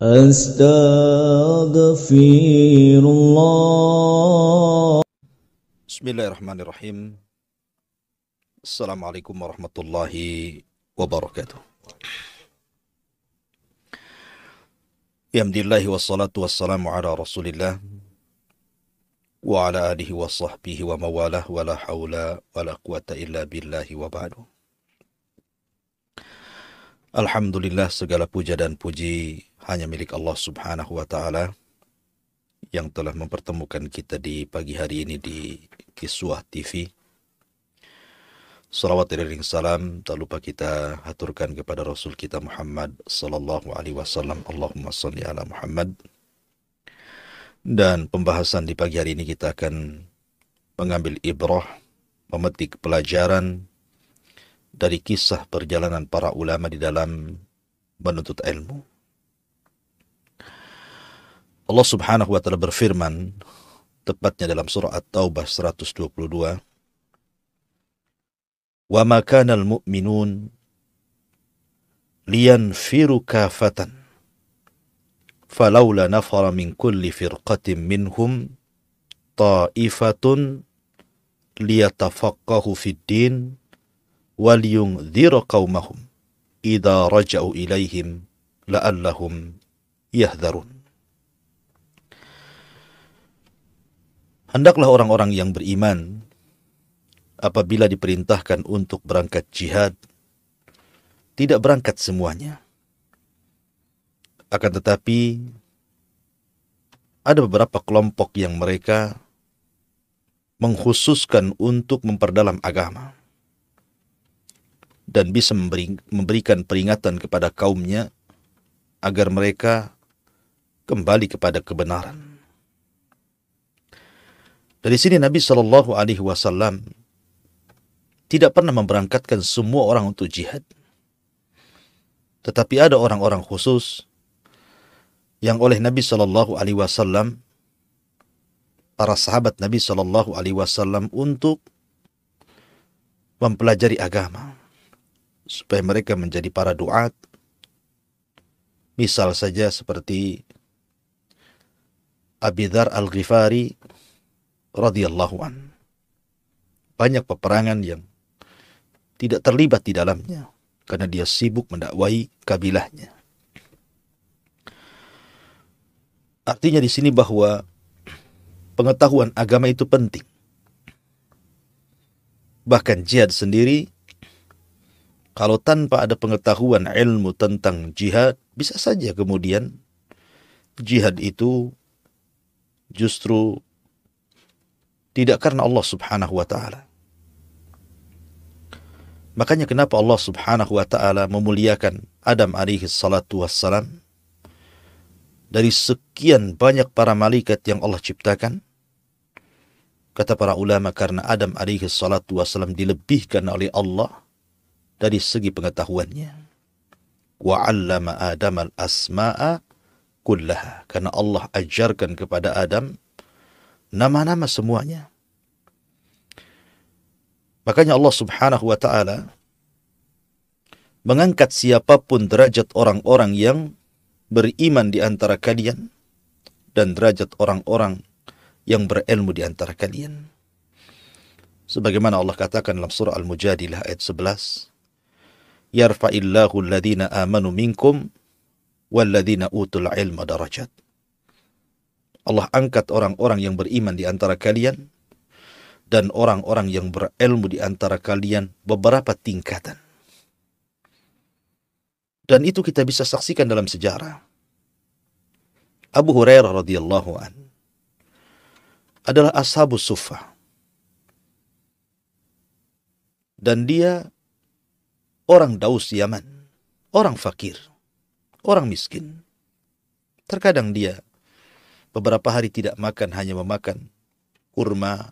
Astaghfirullah. Bismillahirrahmanirrahim. Assalamualaikum warahmatullahi wabarakatuh. Alhamdulillah wassalatu wassalamu ala rasulillah wa ala alihi wa sahbihi wa mawalah wa la hawla wa la quwata illa billahi wa ba'du. Alhamdulillah, segala puja dan puji hanya milik Allah subhanahu wa ta'ala yang telah mempertemukan kita di pagi hari ini di Kiswah TV. Salawat dan salam tak lupa kita haturkan kepada Rasul kita Muhammad sallallahu alaihi wasallam. Allahumma shalli ala Muhammad. Dan pembahasan di pagi hari ini kita akan mengambil ibrah, memetik pelajaran dari kisah perjalanan para ulama di dalam menuntut ilmu. Allah subhanahu wa ta'ala berfirman, tepatnya dalam surah At-Taubah 122, wa ma kana al-mu'minun liyanfiru kafatan falawla nafara min kulli firqatin minhum ta'ifatun liyatafaqahu fid din waliyunzira qaumahum idza raja'u ilaihim la'allahum yahdharun. Hendaklah orang-orang yang beriman apabila diperintahkan untuk berangkat jihad, tidak berangkat semuanya. Akan tetapi, ada beberapa kelompok yang mereka mengkhususkan untuk memperdalam agama dan bisa memberikan peringatan kepada kaumnya agar mereka kembali kepada kebenaran. Dari sini Nabi SAW tidak pernah memberangkatkan semua orang untuk jihad. Tetapi ada orang-orang khusus yang oleh Nabi SAW, para sahabat Nabi SAW untuk mempelajari agama, supaya mereka menjadi para duat. Misal saja seperti Abi Dzar Al-Ghifari radhiyallahu an. Banyak peperangan yang tidak terlibat di dalamnya karena dia sibuk mendakwai kabilahnya. Artinya di sini bahwa pengetahuan agama itu penting. Bahkan jihad sendiri, kalau tanpa ada pengetahuan ilmu tentang jihad, bisa saja kemudian jihad itu justru tidak karena Allah subhanahu wa ta'ala. Makanya kenapa Allah subhanahu wa ta'ala memuliakan Adam alaihi salatu wassalam dari sekian banyak para malaikat yang Allah ciptakan? Kata para ulama, karena Adam alaihi salatu wassalam dilebihkan oleh Allah dari segi pengetahuannya. Wa 'allama Adam al-asma'a kullaha. Karena Allah ajarkan kepada Adam nama-nama semuanya. Makanya Allah subhanahu wa ta'ala mengangkat siapapun derajat orang-orang yang beriman di antara kalian dan derajat orang-orang yang berilmu di antara kalian. Sebagaimana Allah katakan dalam surah Al-Mujadilah ayat 11, yarfa'illahu alladhina amanu minkum walladhina utul ilma darajat. Allah angkat orang-orang yang beriman di antara kalian dan orang-orang yang berilmu di antara kalian beberapa tingkatan. Dan itu kita bisa saksikan dalam sejarah. Abu Hurairah radhiyallahu an adalah ashabus suffah. Dan dia orang Daus Yaman, orang fakir, orang miskin. Terkadang dia beberapa hari tidak makan, hanya memakan kurma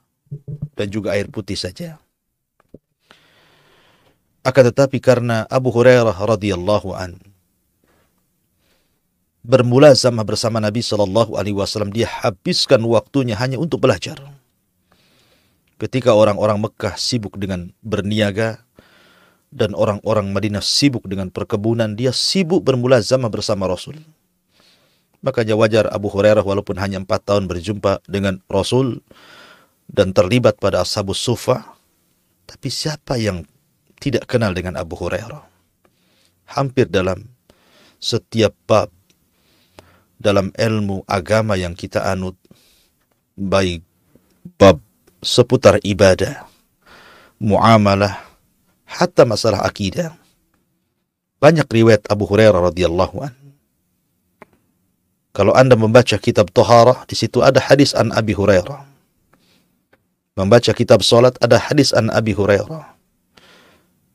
dan juga air putih saja. Akan tetapi karena Abu Hurairah radhiyallahu an bermulazamah bersama Nabi sallallahu alaihi wasallam, dia habiskan waktunya hanya untuk belajar. Ketika orang-orang Mekah sibuk dengan berniaga dan orang-orang Madinah sibuk dengan perkebunan, dia sibuk bermulazamah bersama Rasul. Makanya wajar Abu Hurairah walaupun hanya 4 tahun berjumpa dengan Rasul dan terlibat pada Ashabus Suffah, tapi siapa yang tidak kenal dengan Abu Hurairah? Hampir dalam setiap bab dalam ilmu agama yang kita anut, baik bab seputar ibadah, muamalah, hatta masalah akidah, banyak riwayat Abu Hurairah radhiyallahu an. Kalau Anda membaca kitab Taharah, di situ ada hadis an Abi Hurairah. Membaca kitab salat, ada hadis an Abi Hurairah.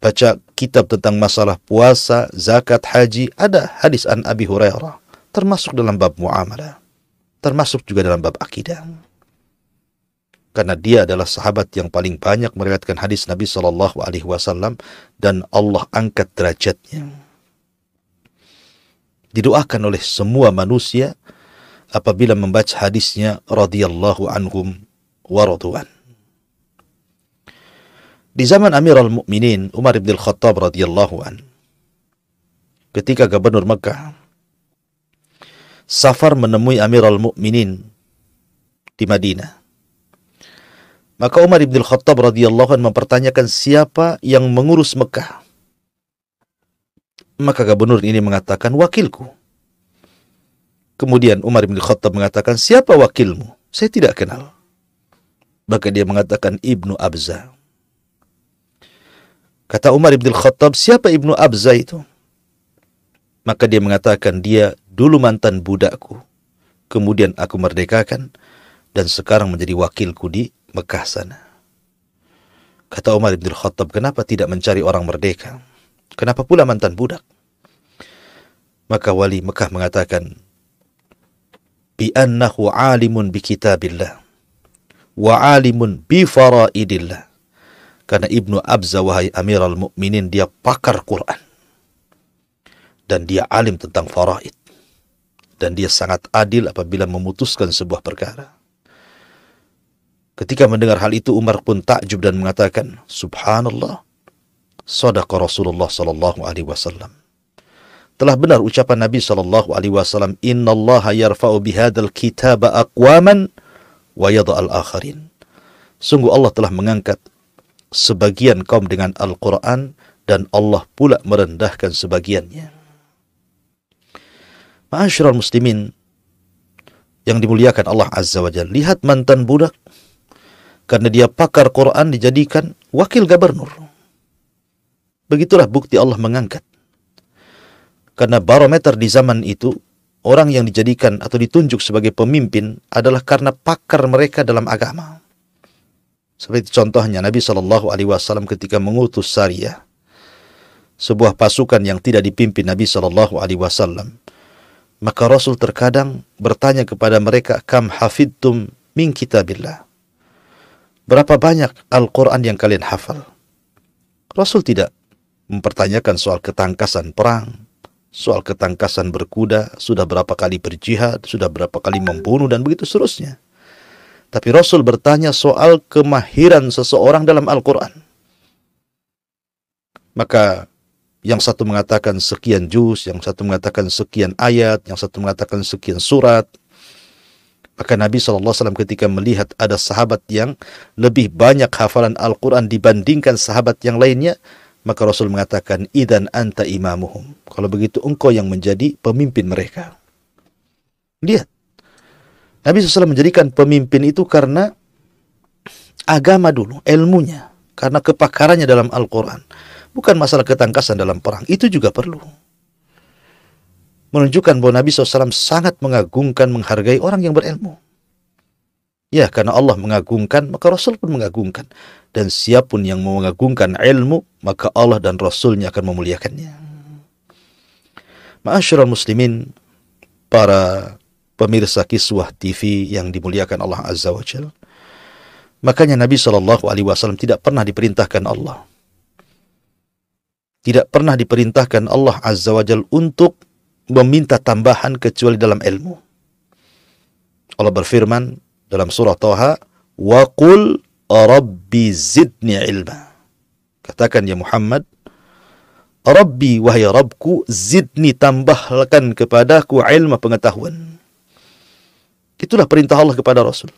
Baca kitab tentang masalah puasa, zakat, haji, ada hadis an Abi Hurairah. Termasuk dalam bab muamalah, termasuk juga dalam bab akidah. Karena dia adalah sahabat yang paling banyak meriwayatkan hadis Nabi SAW dan Allah angkat derajatnya. Didoakan oleh semua manusia apabila membaca hadisnya radhiyallahu anhum wa radu'an. Di zaman Amirul Mukminin Umar bin Khattab radhiyallahu an, ketika gubernur Mekah, safar menemui Amirul Mukminin di Madinah. Maka Umar bin Khattab radhiyallahu an mempertanyakan siapa yang mengurus Mekah. Maka gubernur ini mengatakan, wakilku. Kemudian Umar bin Khattab mengatakan, siapa wakilmu? Saya tidak kenal. Maka dia mengatakan, Ibnu Abza. Kata Umar bin Khattab, siapa Ibnu Abza itu? Maka dia mengatakan, dia dulu mantan budakku. Kemudian aku merdekakan dan sekarang menjadi wakilku di Mekah sana. Kata Umar bin Khattab, kenapa tidak mencari orang merdeka? Kenapa pula mantan budak? Maka wali Mekah mengatakan, bi annahu alimun bi kitabillah wa alimun bi faraidillah. Karena Ibnu Abza, wahai Amirul Mukminin, dia pakar Quran dan dia alim tentang faraid dan dia sangat adil apabila memutuskan sebuah perkara. Ketika mendengar hal itu, Umar pun takjub dan mengatakan, subhanallah, shadaqa Rasulullah sallallahu alaihi wasallam. Telah benar ucapan Nabi sallallahu alaihi wasallam, innallaha yarfa'u bihadzal kitaba aqwaman wa yadha'al akharin. Sungguh Allah telah mengangkat sebagian kaum dengan Al-Quran dan Allah pula merendahkan sebagiannya. Ma'asyiral muslimin yang dimuliakan Allah Azza wa Jalla, lihat mantan budak karena dia pakar Quran dijadikan wakil gubernur. Begitulah bukti Allah mengangkat. Karena barometer di zaman itu, orang yang dijadikan atau ditunjuk sebagai pemimpin adalah karena pakar mereka dalam agama. Seperti contohnya Nabi SAW ketika mengutus Sariyah, sebuah pasukan yang tidak dipimpin Nabi SAW, maka Rasul terkadang bertanya kepada mereka, kam hafidtum min kitabillah. Berapa banyak Al-Quran yang kalian hafal? Rasul tidak mempertanyakan soal ketangkasan perang, soal ketangkasan berkuda, sudah berapa kali berjihad, sudah berapa kali membunuh, dan begitu seterusnya. Tapi Rasul bertanya soal kemahiran seseorang dalam Al-Quran. Maka yang satu mengatakan sekian juz, yang satu mengatakan sekian ayat, yang satu mengatakan sekian surat. Maka Nabi SAW ketika melihat ada sahabat yang lebih banyak hafalan Al-Quran dibandingkan sahabat yang lainnya, maka Rasul mengatakan, idzan anta imamuhum. Kalau begitu engkau yang menjadi pemimpin mereka. Lihat, Nabi SAW menjadikan pemimpin itu karena agama dulu, ilmunya, karena kepakarannya dalam Al-Quran. Bukan masalah ketangkasan dalam perang, itu juga perlu. Menunjukkan bahwa Nabi SAW sangat mengagungkan, menghargai orang yang berilmu. Ya, karena Allah mengagungkan, maka Rasul pun mengagungkan. Dan siapapun yang mengagungkan ilmu, maka Allah dan Rasulnya akan memuliakannya. Ma'asyiral muslimin, para pemirsa Kiswah TV yang dimuliakan Allah Azza wa Jalla. Makanya Nabi SAW tidak pernah diperintahkan Allah. Tidak pernah diperintahkan Allah Azza wa Jalla untuk meminta tambahan kecuali dalam ilmu. Allah berfirman dalam surah Taha, wa qul rabbi zidni ilma. Katakan ya Muhammad, Rabbi, wahai Rabbku, zidni, tambahkan kepadaku ilmu, pengetahuan. Itulah perintah Allah kepada Rasul.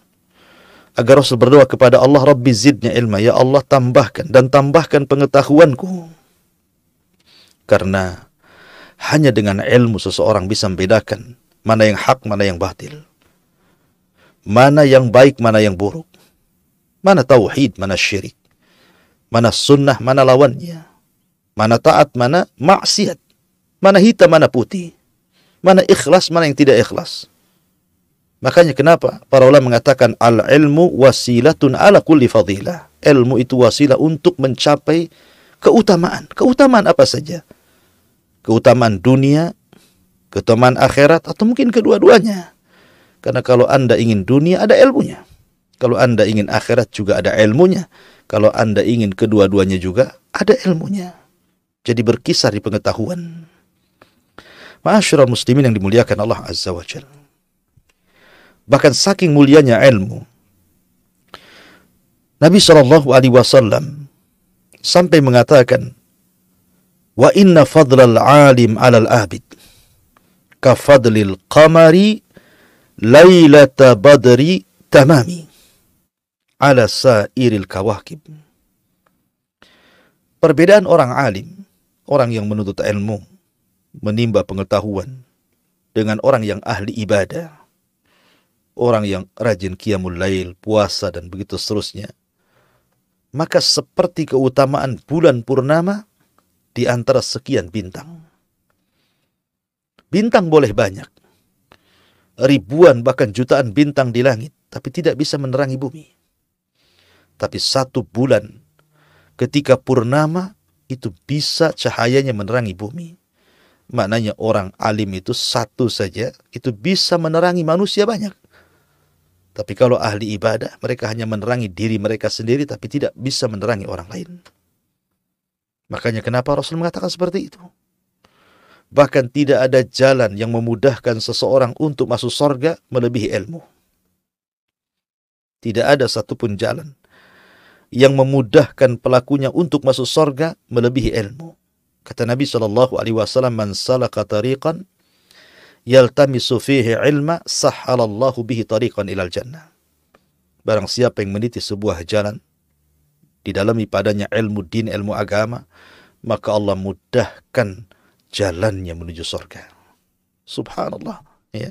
Agar Rasul berdoa kepada Allah, Rabbi zidni ilma, ya Allah tambahkan dan tambahkan pengetahuanku. Karena hanya dengan ilmu seseorang bisa membedakan mana yang hak, mana yang batil. Mana yang baik, mana yang buruk. Mana tauhid, mana syirik. Mana sunnah, mana lawannya. Mana taat, mana maksiat. Mana hitam, mana putih. Mana ikhlas, mana yang tidak ikhlas. Makanya kenapa para ulama mengatakan al-ilmu wasilatun ala kulli fadilah. Ilmu itu wasilah untuk mencapai keutamaan. Keutamaan apa saja? Keutamaan dunia, keutamaan akhirat, atau mungkin kedua-duanya. Karena kalau Anda ingin dunia, ada ilmunya. Kalau Anda ingin akhirat, juga ada ilmunya. Kalau Anda ingin kedua-duanya juga, ada ilmunya. Jadi berkisar di pengetahuan. Ma'asyiral muslimin yang dimuliakan Allah Azza wa Jalla. Bahkan saking mulianya ilmu, Nabi SAW sampai mengatakan, wa inna fadlal alim alal abid ka fadlil qamari lailata badri tamami ala sairil kawakib. Perbedaan orang alim, orang yang menuntut ilmu, menimba pengetahuan, dengan orang yang ahli ibadah, orang yang rajin qiyamul lail, puasa, dan begitu seterusnya, maka seperti keutamaan bulan purnama di antara sekian bintang. Bintang boleh banyak, ribuan bahkan jutaan bintang di langit, tapi tidak bisa menerangi bumi. Tapi satu bulan ketika purnama itu bisa cahayanya menerangi bumi. Maknanya orang alim itu satu saja itu bisa menerangi manusia banyak. Tapi kalau ahli ibadah, mereka hanya menerangi diri mereka sendiri, tapi tidak bisa menerangi orang lain. Makanya kenapa Rasul mengatakan seperti itu? Bahkan tidak ada jalan yang memudahkan seseorang untuk masuk surga melebihi ilmu. Tidak ada satupun jalan yang memudahkan pelakunya untuk masuk surga melebihi ilmu. Kata Nabi SAW, man salaka tariqan yaltamisu fihi ilma sahhalallahu bihi tariqan ilal jannah. Barang siapa yang meniti sebuah jalan, di dalamnya padanya ilmu din, ilmu agama, maka Allah mudahkan jalannya menuju surga. Subhanallah. Ya.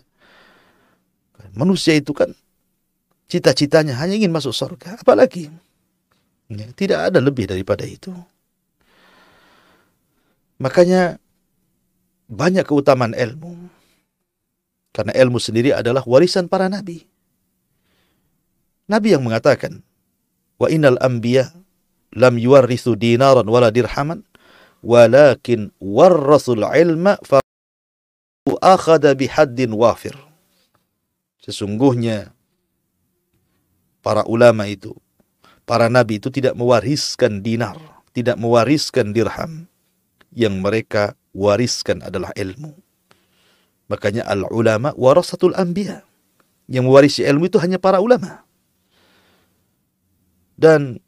Manusia itu kan cita-citanya hanya ingin masuk surga. Apalagi? Ya, tidak ada lebih daripada itu. Makanya banyak keutamaan ilmu. Karena ilmu sendiri adalah warisan para nabi. Nabi yang mengatakan, wa innal anbiya lam yuwarrithu dinaran wala dirhaman, walakin warrasul ilma fa akhadha bihaddin wafir. Sesungguhnya para ulama itu, para nabi itu tidak mewariskan dinar, tidak mewariskan dirham. Yang mereka wariskan adalah ilmu. Makanya al-ulama warasatul anbiya. Yang mewarisi ilmu itu hanya para ulama. Dan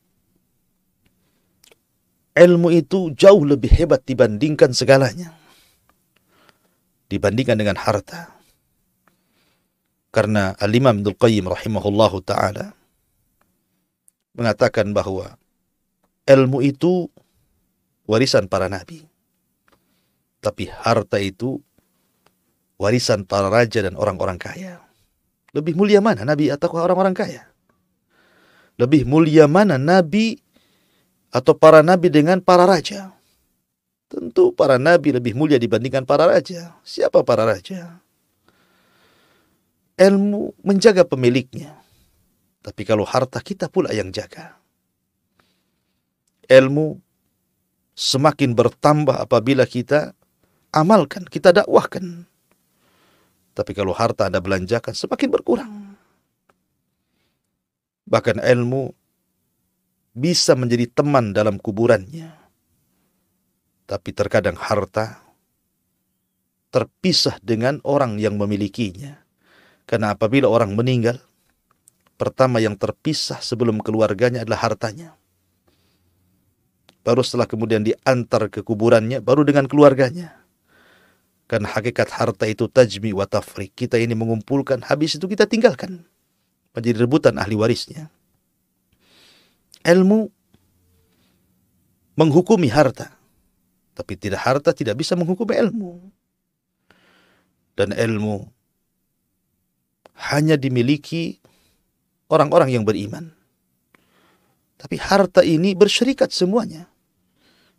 ilmu itu jauh lebih hebat dibandingkan segalanya. Dibandingkan dengan harta. Karena Al-Imam Ibnul Qayyim rahimahullahu ta'ala mengatakan bahwa ilmu itu warisan para nabi. Tapi harta itu warisan para raja dan orang-orang kaya. Lebih mulia mana nabi atau orang-orang kaya? Lebih mulia mana nabi atau para nabi dengan para raja? Tentu para nabi lebih mulia dibandingkan para raja. Siapa para raja? Ilmu menjaga pemiliknya. Tapi kalau harta, kita pula yang jaga. Ilmu semakin bertambah apabila kita amalkan, kita dakwahkan. Tapi kalau harta Anda belanjakan, semakin berkurang. Bahkan ilmu bisa menjadi teman dalam kuburannya. Tapi terkadang harta terpisah dengan orang yang memilikinya. Karena apabila orang meninggal, pertama yang terpisah sebelum keluarganya adalah hartanya. baru setelah kemudian diantar ke kuburannya, baru dengan keluarganya. Karena hakikat harta itu tajmi wa tafriq. Kita ini mengumpulkan, habis itu kita tinggalkan. Menjadi rebutan ahli warisnya. Ilmu menghukumi harta. Tapi harta tidak bisa menghukumi ilmu. Dan ilmu hanya dimiliki orang-orang yang beriman. Tapi harta ini bersyarikat semuanya.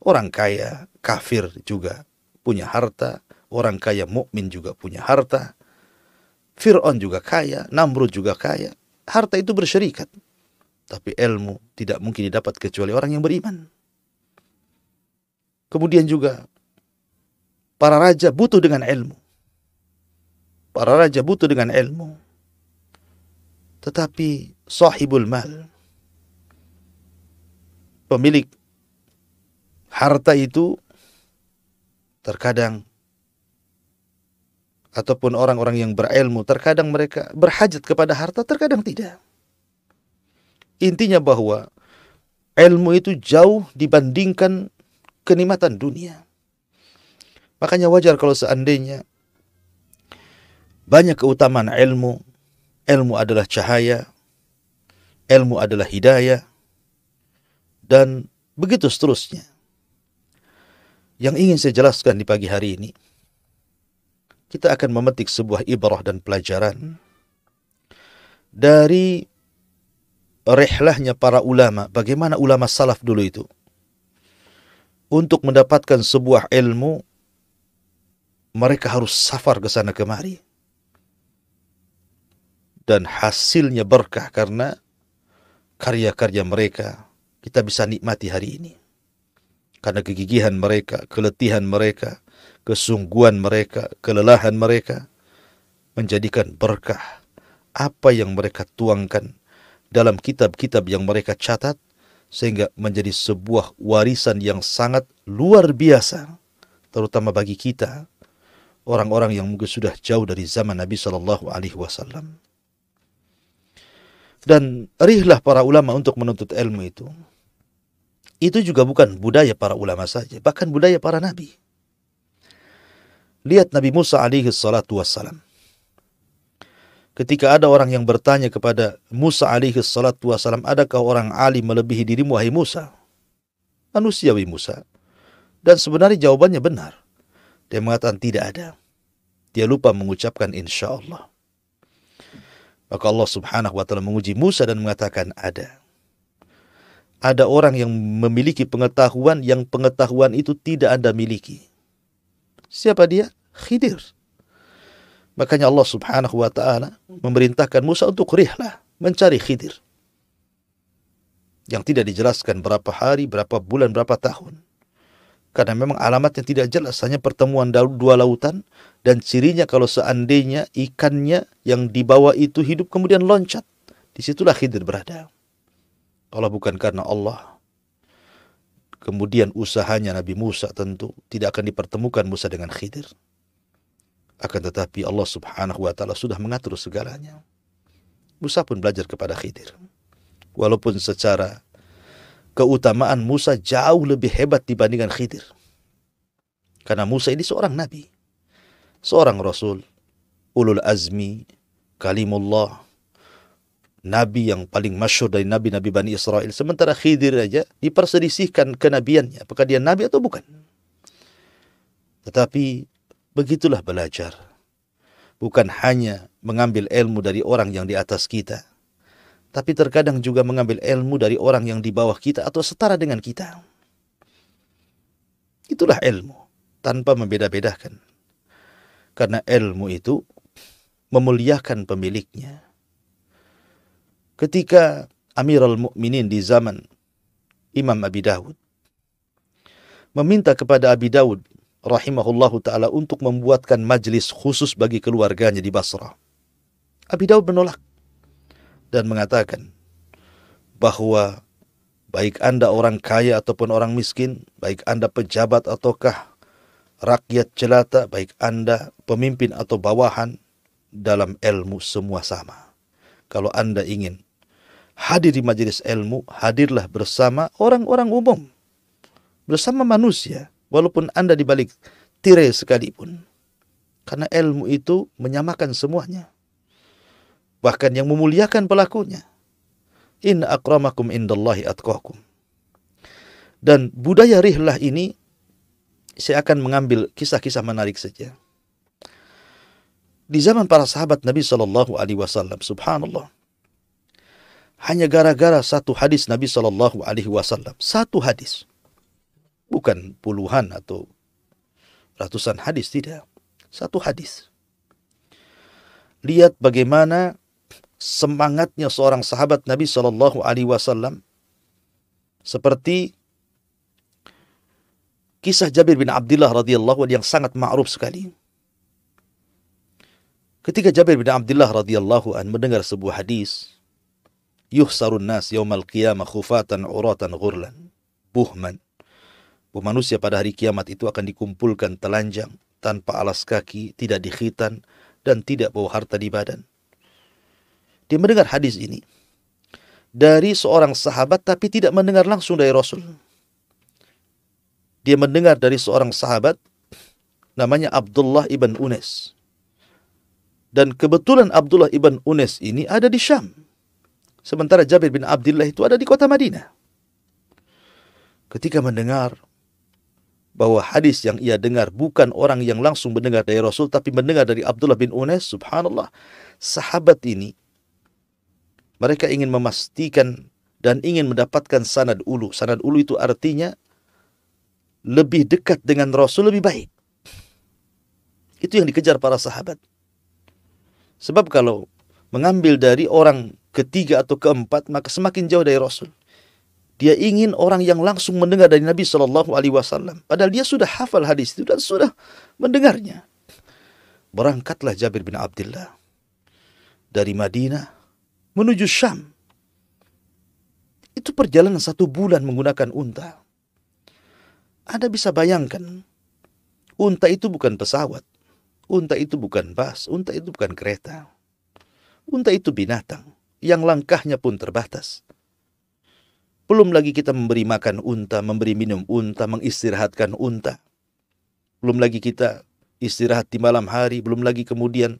Orang kaya, kafir juga punya harta. Orang kaya mukmin juga punya harta. Fir'aun juga kaya, Namrud juga kaya. Harta itu bersyarikat. Tapi ilmu tidak mungkin didapat kecuali orang yang beriman. Kemudian juga para raja butuh dengan ilmu. Para raja butuh dengan ilmu. Tetapi sahibul mal, pemilik harta itu terkadang, ataupun orang-orang yang berilmu, terkadang mereka berhajat kepada harta, terkadang tidak. Intinya bahwa ilmu itu jauh dibandingkan kenikmatan dunia. Makanya wajar kalau seandainya banyak keutamaan ilmu. Ilmu adalah cahaya, ilmu adalah hidayah, dan begitu seterusnya. Yang ingin saya jelaskan di pagi hari ini, kita akan memetik sebuah ibrah dan pelajaran dari rihlahnya para ulama. Bagaimana ulama salaf dulu itu untuk mendapatkan sebuah ilmu, mereka harus safar ke sana kemari. Dan hasilnya berkah karena karya-karya mereka kita bisa nikmati hari ini. Karena kegigihan mereka, keletihan mereka, kesungguhan mereka, kelelahan mereka menjadikan berkah apa yang mereka tuangkan dalam kitab-kitab yang mereka catat, sehingga menjadi sebuah warisan yang sangat luar biasa, terutama bagi kita orang-orang yang mungkin sudah jauh dari zaman Nabi Shallallahu Alaihi Wasallam. Dan rihlah para ulama untuk menuntut ilmu itu juga bukan budaya para ulama saja, bahkan budaya para nabi. Lihat Nabi Musa alaihi salatu wassalam. Ketika ada orang yang bertanya kepada Musa alaihi salatu wassalam, adakah orang alim melebihi dirimu wahai Musa? Manusiawi Musa. Dan sebenarnya jawabannya benar. Dia mengatakan tidak ada. Dia lupa mengucapkan insyaallah. Maka Allah subhanahu wa ta'ala menguji Musa dan mengatakan ada. Ada orang yang memiliki pengetahuan yang pengetahuan itu tidak Anda miliki. Siapa dia? Khidir. Makanya Allah subhanahu wa ta'ala memerintahkan Musa untuk rihlah, mencari Khidir. Yang tidak dijelaskan berapa hari, berapa bulan, berapa tahun. Karena memang alamatnya tidak jelas, hanya pertemuan dua lautan, dan cirinya kalau seandainya ikannya yang dibawa itu hidup kemudian loncat, disitulah Khidir berada. Kalau bukan karena Allah, kemudian usahanya Nabi Musa tentu tidak akan dipertemukan Musa dengan Khidir. Akan tetapi Allah subhanahu wa ta'ala sudah mengatur segalanya. Musa pun belajar kepada Khidir. Walaupun secara keutamaan Musa jauh lebih hebat dibandingkan Khidir. Karena Musa ini seorang nabi, seorang rasul, ulul azmi, kalimullah, nabi yang paling masyhur dari nabi-nabi Bani Israel. Sementara Khidir aja diperselisihkan kenabiannya, apakah dia nabi atau bukan. Tetapi begitulah belajar. Bukan hanya mengambil ilmu dari orang yang di atas kita, tapi terkadang juga mengambil ilmu dari orang yang di bawah kita atau setara dengan kita. Itulah ilmu, tanpa membeda-bedakan. Karena ilmu itu memuliakan pemiliknya. Ketika Amirul Mukminin di zaman Imam Abi Dawud meminta kepada Abi Dawud rahimahullahu ta'ala untuk membuatkan majlis khusus bagi keluarganya di Basrah, Abi Dawud menolak dan mengatakan bahwa baik Anda orang kaya ataupun orang miskin, baik Anda pejabat ataukah rakyat jelata, baik Anda pemimpin atau bawahan, dalam ilmu semua sama. Kalau Anda ingin hadir di majelis ilmu, hadirlah bersama orang-orang umum. bersama manusia, walaupun Anda di balik tirai sekalipun. Karena ilmu itu menyamakan semuanya. Bahkan yang memuliakan pelakunya. Inna akramakum indallahi atqakum. Dan budaya rihlah ini, saya akan mengambil kisah-kisah menarik saja. Di zaman para sahabat Nabi Shallallahu Alaihi Wasallam, subhanallah, hanya gara-gara satu hadis Nabi Shallallahu Alaihi Wasallam, satu hadis, bukan puluhan atau ratusan hadis, tidak, satu hadis. Lihat bagaimana semangatnya seorang sahabat Nabi Shallallahu Alaihi Wasallam, seperti kisah Jabir bin Abdullah radhiyallahu anhu yang sangat ma'ruf sekali. Ketika Jabir bin Abdullah radhiyallahu anhu mendengar sebuah hadis, yuhsarun nas yaumal qiyamah khufatan uratan ghurlan buhman. Bahwa manusia pada hari kiamat itu akan dikumpulkan telanjang, tanpa alas kaki, tidak dikhitan, dan tidak bawa harta di badan. Dia mendengar hadis ini dari seorang sahabat, tapi tidak mendengar langsung dari Rasul. Dia mendengar dari seorang sahabat namanya Abdullah ibn Unes. Dan kebetulan Abdullah ibn Unes ini ada di Syam. Sementara Jabir bin Abdullah itu ada di kota Madinah. Ketika mendengar bahwa hadis yang ia dengar bukan orang yang langsung mendengar dari Rasul, tapi mendengar dari Abdullah bin Unes, subhanallah, sahabat ini, mereka ingin memastikan dan ingin mendapatkan sanad ulu. Sanad ulu itu artinya lebih dekat dengan Rasul, lebih baik. Itu yang dikejar para sahabat. Sebab kalau mengambil dari orang ketiga atau keempat, maka semakin jauh dari Rasul. Dia ingin orang yang langsung mendengar dari Nabi Shallallahu Alaihi Wasallam. Padahal dia sudah hafal hadis itu dan sudah mendengarnya. Berangkatlah Jabir bin Abdullah dari Madinah menuju Syam. Itu perjalanan 1 bulan menggunakan unta. Anda bisa bayangkan, unta itu bukan pesawat. Unta itu bukan bas, unta itu bukan kereta. Unta itu binatang yang langkahnya pun terbatas. Belum lagi kita memberi makan unta, memberi minum unta, mengistirahatkan unta. Belum lagi kita istirahat di malam hari, belum lagi kemudian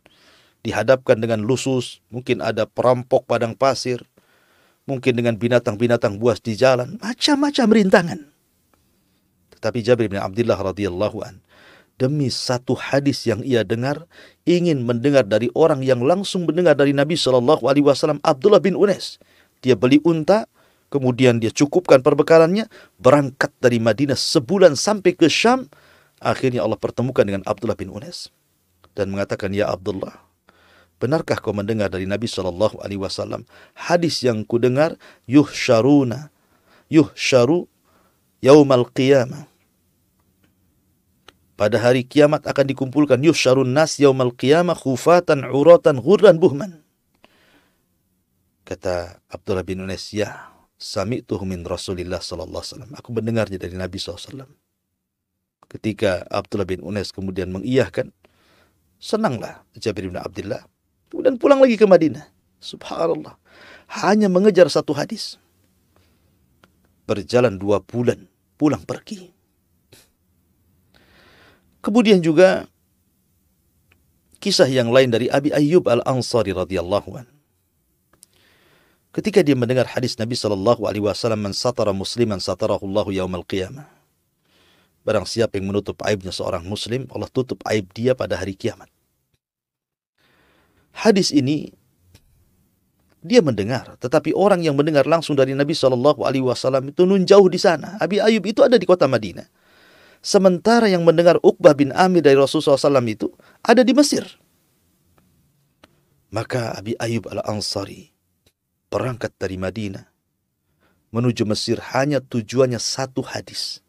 dihadapkan dengan lusus, mungkin ada perampok padang pasir, mungkin dengan binatang-binatang buas di jalan, macam-macam rintangan. Tetapi Jabir bin Abdullah radhiyallahu an, demi satu hadis yang ia dengar, ingin mendengar dari orang yang langsung mendengar dari Nabi Shallallahu Alaihi Wasallam, Abdullah bin Unes. Dia beli unta, kemudian dia cukupkan perbekalannya, berangkat dari Madinah sebulan sampai ke Syam. Akhirnya Allah pertemukan dengan Abdullah bin Unes dan mengatakan, ya Abdullah, benarkah kau mendengar dari Nabi Shallallahu Alaihi Wasallam hadis yang ku dengar, yuhsharu yaumal qiyamah. Pada hari kiamat akan dikumpulkan yuhsyarun nas yaumal qiyamah khufatan uratan ghurran buhman. Kata Abdullah bin Unes, ya, sami'tuhu min Rasulillah sallallahu alaihi wasallam. Aku mendengarnya dari Nabi sallallahu alaihi wasallam. Ketika Abdullah bin Unes kemudian mengiyahkan, senanglah Jabir bin Abdullah. Kemudian pulang lagi ke Madinah. Subhanallah. Hanya mengejar satu hadis. Berjalan 2 bulan, pulang pergi. Kemudian juga kisah yang lain dari Abi Ayyub Al-Ansari radhiyallahu an. Ketika dia mendengar hadis Nabi sallallahu alaihi wasallam, man satara musliman satarahullahu yaumal qiyamah. Barang siapa yang menutup aibnya seorang muslim, Allah tutup aib dia pada hari kiamat. Hadis ini dia mendengar, tetapi orang yang mendengar langsung dari Nabi sallallahu alaihi wasallam itu nun jauh di sana. Abi Ayyub itu ada di kota Madinah. Sementara yang mendengar Uqbah bin Amir dari Rasulullah SAW itu ada di Mesir. Maka Abi Ayyub Al-Ansari berangkat dari Madinah menuju Mesir, hanya tujuannya satu hadis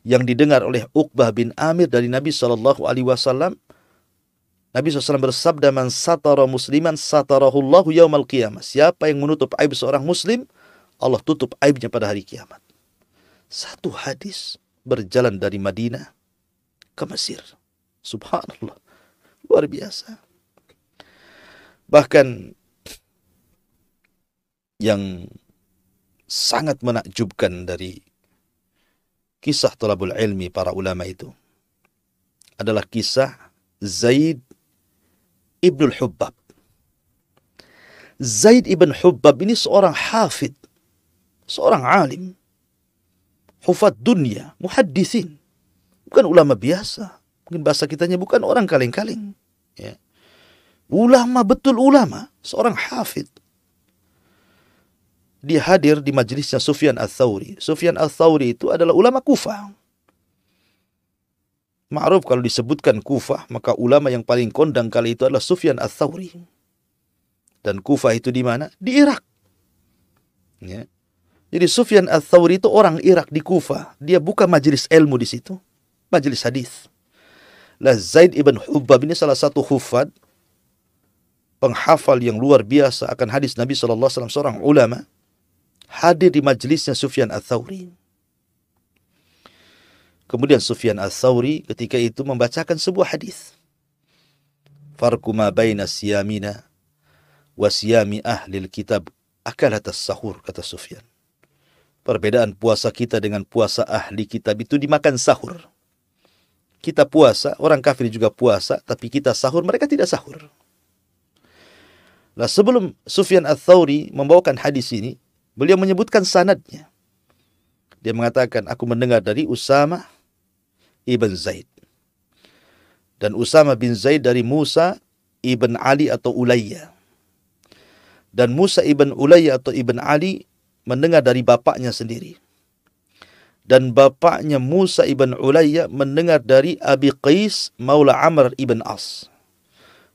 yang didengar oleh Uqbah bin Amir dari Nabi SAW. Nabi SAW bersabda, man satara musliman satarahullahu yaumal qiyamah. Siapa yang menutup aib seorang muslim, Allah tutup aibnya pada hari kiamat. Satu hadis berjalan dari Madinah ke Mesir. Subhanallah. Luar biasa. Bahkan yang sangat menakjubkan dari kisah thalabul ilmi para ulama itu adalah kisah Zaid ibn Hubbab. Zaid ibn Hubbab ini seorang hafid, seorang alim, hufad dunia, muhaddisin. Bukan ulama biasa. Mungkin bahasa kitanya bukan orang kaleng-kaleng. Ya. Ulama, betul ulama. Seorang hafid. Dia hadir di majelisnya Sufyan Ats-Tsauri. Sufyan Ats-Tsauri itu adalah ulama Kufah. Ma'ruf kalau disebutkan Kufah, maka ulama yang paling kondang kali itu adalah Sufyan Ats-Tsauri. Dan Kufah itu di mana? Di Irak. Ya. Jadi Sufyan Ats-Tsauri itu orang Irak di Kufah. Dia buka majelis ilmu di situ. Majelis hadis. Lah Zaid ibn Hubbab ini salah satu hufad, penghafal yang luar biasa akan hadis Nabi SAW, seorang ulama, hadir di majelisnya Sufyan Ats-Tsauri. Kemudian Sufyan Ats-Tsauri ketika itu membacakan sebuah hadis. Farqu ma baina siyamina wa siyami ahlil kitab akalat as-sahur, kata Sufyan. Perbedaan puasa kita dengan puasa ahli kitab itu dimakan sahur. Kita puasa, orang kafir juga puasa, tapi kita sahur, mereka tidak sahur. Nah, sebelum Sufyan Ats-Tsauri membawakan hadis ini, beliau menyebutkan sanadnya. Dia mengatakan, aku mendengar dari Usama ibn Zaid. Dan Usama bin Zaid dari Musa ibn Ali atau Ulayya. Dan Musa ibn Ulayya atau ibn Ali mendengar dari bapaknya sendiri. Dan bapaknya Musa ibn Ulayya mendengar dari Abi Qais Maula Amr ibn As.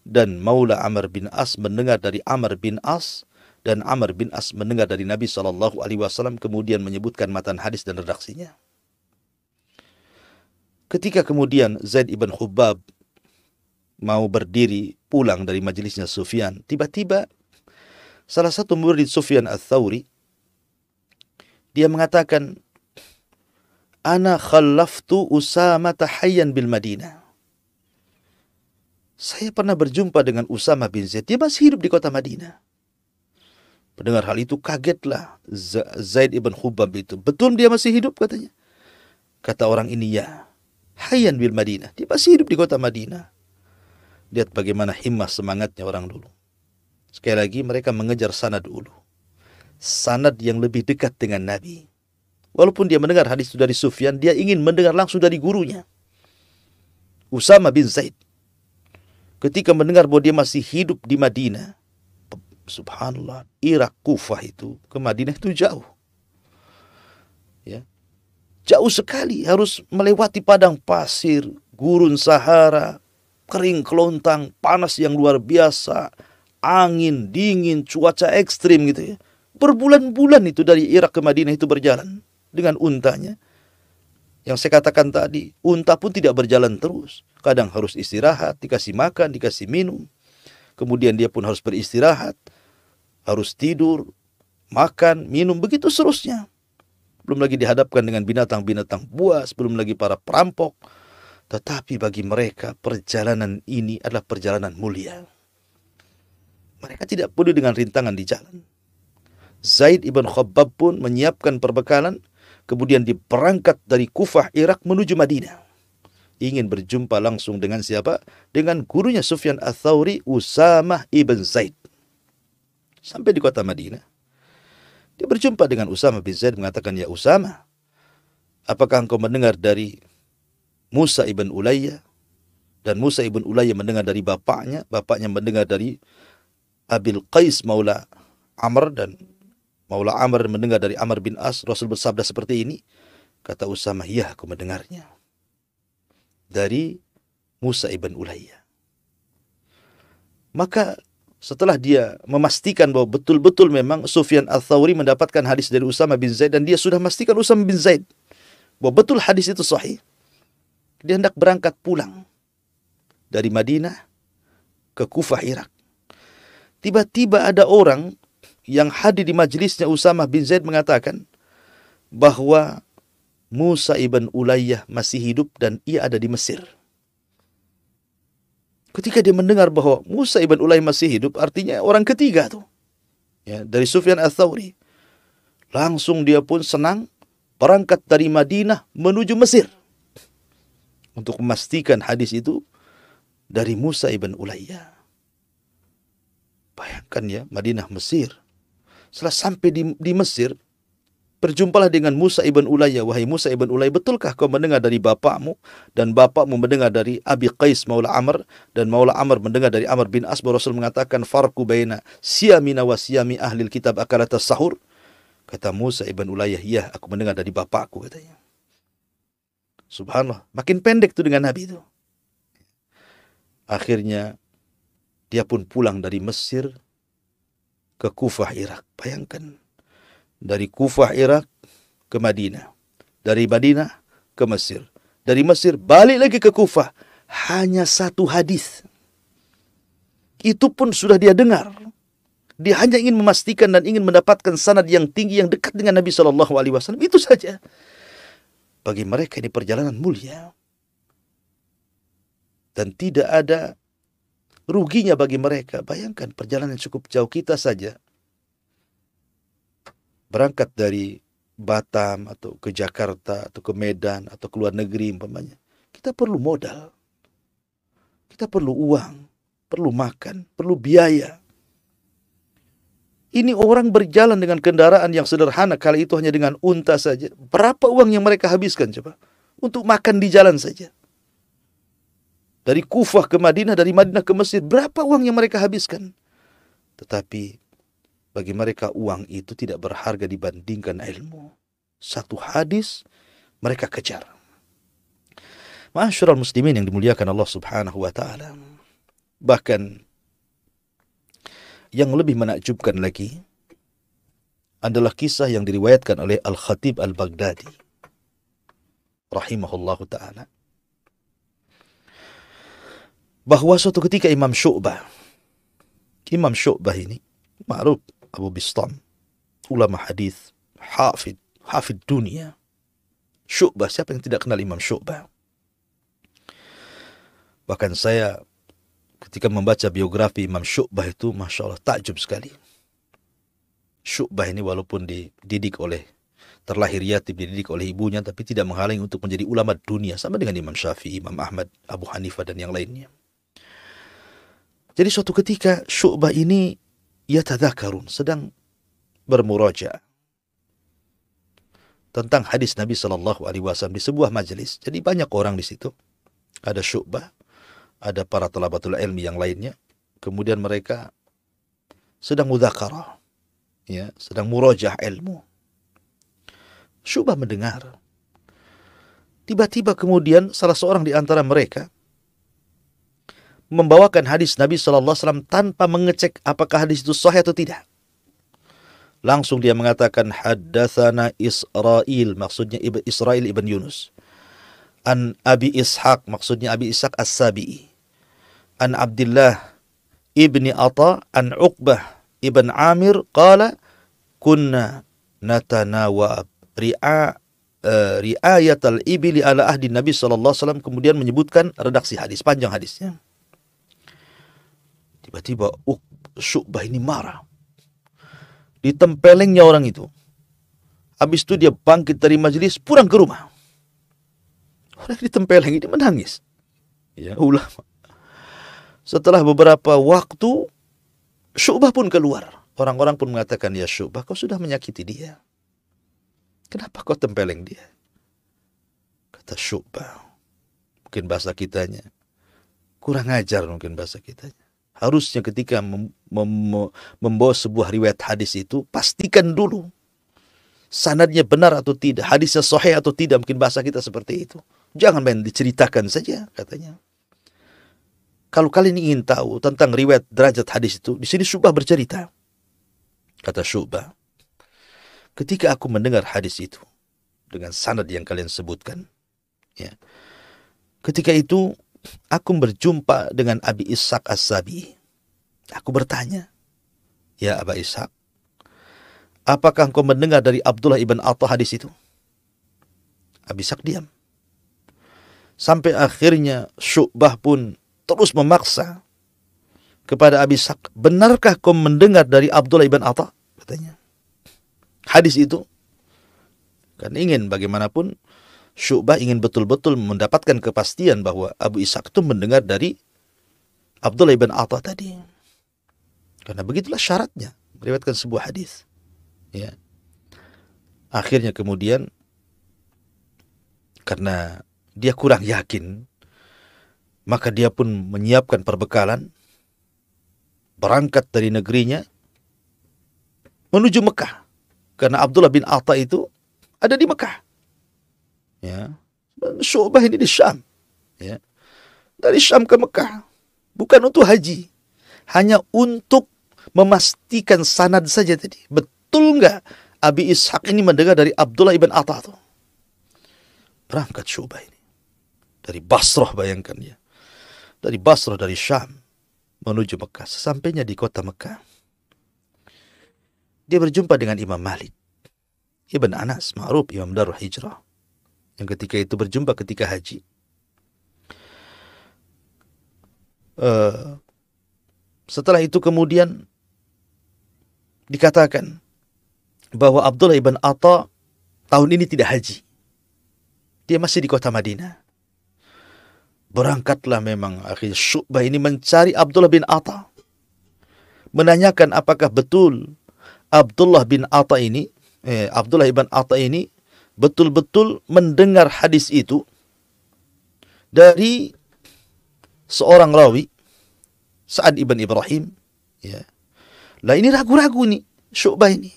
Dan Maula Amr bin As mendengar dari Amr bin As. Dan Amr bin As mendengar dari Nabi SAW, kemudian menyebutkan matan hadis dan redaksinya. Ketika kemudian Zaid ibn Hubbab mau berdiri pulang dari majelisnya Sufyan, tiba-tiba salah satu murid Sufyan Ats-Tsauri, dia mengatakan, Ana khallaftu Usama hayyan bil Madinah. Saya pernah berjumpa dengan Usama bin Zaid. Dia masih hidup di kota Madinah. Mendengar hal itu kagetlah Zaid ibn Hubbab itu. Betul dia masih hidup katanya. Kata orang ini, ya. Hayyan bil Madinah. Dia masih hidup di kota Madinah. Lihat bagaimana himmah semangatnya orang dulu. Sekali lagi mereka mengejar sanad dulu. Sanad yang lebih dekat dengan Nabi. Walaupun dia mendengar hadis itu dari Sufyan, dia ingin mendengar langsung dari gurunya. Usama bin Zaid. Ketika mendengar bahwa dia masih hidup di Madinah. Subhanallah, Irak, Kufah itu, ke Madinah itu jauh. Ya. Jauh sekali, harus melewati padang pasir, gurun Sahara, kering kelontang, panas yang luar biasa, angin, dingin, cuaca ekstrim gitu ya. Berbulan-bulan itu dari Irak ke Madinah itu berjalan. Dengan untanya. Yang saya katakan tadi, unta pun tidak berjalan terus. Kadang harus istirahat, dikasih makan, dikasih minum. Kemudian dia pun harus beristirahat. Harus tidur, makan, minum, begitu seterusnya. Belum lagi dihadapkan dengan binatang-binatang buas, belum lagi para perampok. Tetapi bagi mereka, perjalanan ini adalah perjalanan mulia. Mereka tidak peduli dengan rintangan di jalan. Zaid ibn Hubbab pun menyiapkan perbekalan, kemudian diberangkat dari Kufah, Irak menuju Madinah. Ingin berjumpa langsung dengan siapa? Dengan gurunya Sufyan Ats-Tsauri, Usamah ibn Zaid. Sampai di kota Madinah. Dia berjumpa dengan Usamah bin Zaid, mengatakan, ya Usamah, apakah engkau mendengar dari Musa ibn Ulayya? Dan Musa ibn Ulayya mendengar dari bapaknya. Bapaknya mendengar dari Abil Qais Maula Amr, dan Maula Amr mendengar dari Amr bin As. Rasul bersabda seperti ini. Kata Usamah, ya aku mendengarnya. Dari Musa ibn Ulayya. Maka setelah dia memastikan bahwa betul-betul memang Sufyan Ats-Tsauri mendapatkan hadis dari Usama bin Zaid, dan dia sudah memastikan Usama bin Zaid bahwa betul hadis itu sahih, dia hendak berangkat pulang dari Madinah ke Kufah, Irak. Tiba-tiba ada orang yang hadir di majelisnya Usama bin Zaid mengatakan bahwa Musa ibn Ulayyah masih hidup dan ia ada di Mesir. Ketika dia mendengar bahwa Musa ibn Ulayyah masih hidup, artinya orang ketiga tuh, ya, dari Sufyan Ats-Tsauri. Langsung dia pun senang, berangkat dari Madinah menuju Mesir untuk memastikan hadis itu dari Musa ibn Ulayyah. Bayangkan ya, Madinah, Mesir. Setelah sampai di Mesir, berjumpalah dengan Musa ibn Ulayyah. Wahai Musa ibn Ulayyah, betulkah kau mendengar dari bapakmu dan bapakmu mendengar dari Abi Qais Maula Amr dan Maula Amr mendengar dari Amr bin As bahwa Rasul mengatakan farqu baina siyamina wa siyami ahlil kitab akalatas sahur? Kata Musa ibn Ulayyah, ya, aku mendengar dari bapakku, katanya. Subhanallah, makin pendek tuh dengan Nabi itu. Akhirnya dia pun pulang dari Mesir ke Kufah, Irak. Bayangkan, dari Kufah, Irak ke Madinah. Dari Madinah ke Mesir. Dari Mesir balik lagi ke Kufah. Hanya satu hadis. Itu pun sudah dia dengar. Dia hanya ingin memastikan dan ingin mendapatkan sanad yang tinggi, yang dekat dengan Nabi SAW. Itu saja. Bagi mereka ini perjalanan mulia. Dan tidak ada ruginya bagi mereka. Bayangkan perjalanan cukup jauh. Kita saja berangkat dari Batam atau ke Jakarta atau ke Medan atau ke luar negeri umpamanya. Kita perlu modal. Kita perlu uang, perlu makan, perlu biaya. Ini orang berjalan dengan kendaraan yang sederhana, kali itu hanya dengan unta saja. Berapa uang yang mereka habiskan coba? Untuk makan di jalan saja. Dari Kufah ke Madinah, dari Madinah ke Mesir, berapa uang yang mereka habiskan? Tetapi bagi mereka uang itu tidak berharga dibandingkan ilmu. Satu hadis mereka kejar. Ma'asyiral muslimin yang dimuliakan Allah Subhanahu wa taala. Bahkan yang lebih menakjubkan lagi adalah kisah yang diriwayatkan oleh Al-Khatib Al-Baghdadi rahimahullahu taala. Bahwa suatu ketika Imam Syu'bah ini ma'ruf Abu Bistam, ulama hadis, hafid dunia. Syu'bah, siapa yang tidak kenal Imam Syu'bah? Bahkan saya ketika membaca biografi Imam Syu'bah itu, Masya Allah, takjub sekali. Syu'bah ini walaupun terlahir yatim, dididik oleh ibunya, tapi tidak menghalangi untuk menjadi ulama dunia, sama dengan Imam Syafi'i, Imam Ahmad, Abu Hanifah, dan yang lainnya. Jadi suatu ketika Syu'bah ini yatadzakarun, sedang bermuraja tentang hadis Nabi SAW di sebuah majelis. Jadi banyak orang di situ. Ada Syu'bah, ada para talabatul ilmi yang lainnya. Kemudian mereka sedang mudzakarah, ya, sedang murajah ilmu. Syu'bah mendengar. Tiba-tiba kemudian salah seorang di antara mereka membawakan hadis Nabi SAW tanpa mengecek apakah hadis itu sahih atau tidak. Langsung dia mengatakan, haddatsana Israil, maksudnya Israil ibn Yunus. An Abi Ishaq, maksudnya Abi Ishaq As-Sabi'i. An Abdullah ibni Atha, an Uqbah ibn Amir, qala, kunna natanawab ri'ayatal ibili ala ahdi Nabi SAW. Kemudian menyebutkan redaksi hadis, panjang hadisnya. Tiba-tiba Syu'bah ini marah. Ditempelengnya orang itu. Habis itu dia bangkit dari majelis, pulang ke rumah. Orang ditempeleng ini menangis. Ya, ulama. Setelah beberapa waktu, Syu'bah pun keluar. Orang-orang pun mengatakan, ya Syu'bah, kau sudah menyakiti dia. Kenapa kau tempeleng dia? Kata Syu'bah, mungkin bahasa kitanya, kurang ajar mungkin bahasa kitanya. Harusnya ketika membawa sebuah riwayat hadis itu, pastikan dulu sanadnya benar atau tidak, hadisnya sahih atau tidak, mungkin bahasa kita seperti itu. Jangan main diceritakan saja, katanya. Kalau kalian ingin tahu tentang riwayat derajat hadis itu, di sini Syu'bah bercerita. Kata Syu'bah, ketika aku mendengar hadis itu dengan sanad yang kalian sebutkan, ya, ketika itu aku berjumpa dengan Abi Ishaq As-Sabi'i. Aku bertanya, ya Aba Ishaq, apakah engkau mendengar dari Abdullah ibn Atha hadis itu? Abi Ishaq diam. Sampai akhirnya Syu'bah pun terus memaksa kepada Abi Ishaq, benarkah kau mendengar dari Abdullah ibn Atha? Katanya, hadis itu. Kan ingin bagaimanapun Syu'bah ingin betul-betul mendapatkan kepastian bahwa Abu Ishaq itu mendengar dari Abdullah ibn Atha tadi. Karena begitulah syaratnya meriwayatkan sebuah hadis. Ya. Akhirnya kemudian karena dia kurang yakin, maka dia pun menyiapkan perbekalan, berangkat dari negerinya menuju Mekah. Karena Abdullah bin Atha itu ada di Mekah. Ya. Syu'bah ini di Syam. Ya. Dari Syam ke Mekah. Bukan untuk haji. Hanya untuk memastikan sanad saja tadi. Betul nggak Abi Ishaq ini mendengar dari Abdullah ibn Atha itu? Berangkat Syu'bah ini. Dari Basrah, bayangkan ya. Dari Basrah, dari Syam menuju Mekah. Sesampainya di kota Mekah, dia berjumpa dengan Imam Malik Ibn Anas, ma'ruf Imam Darul Hijrah, yang ketika itu berjumpa ketika haji. Setelah itu kemudian dikatakan bahwa Abdullah ibn Atha tahun ini tidak haji. Dia masih di kota Madinah. Berangkatlah memang akhirnya Syu'bah ini mencari Abdullah bin Atha. Menanyakan apakah betul Abdullah bin Atha ini, Abdullah ibn Atha ini betul-betul mendengar hadis itu dari seorang rawi, Sa'ad ibn Ibrahim. Ya. Lah ini ragu-ragu nih Syu'bah ini.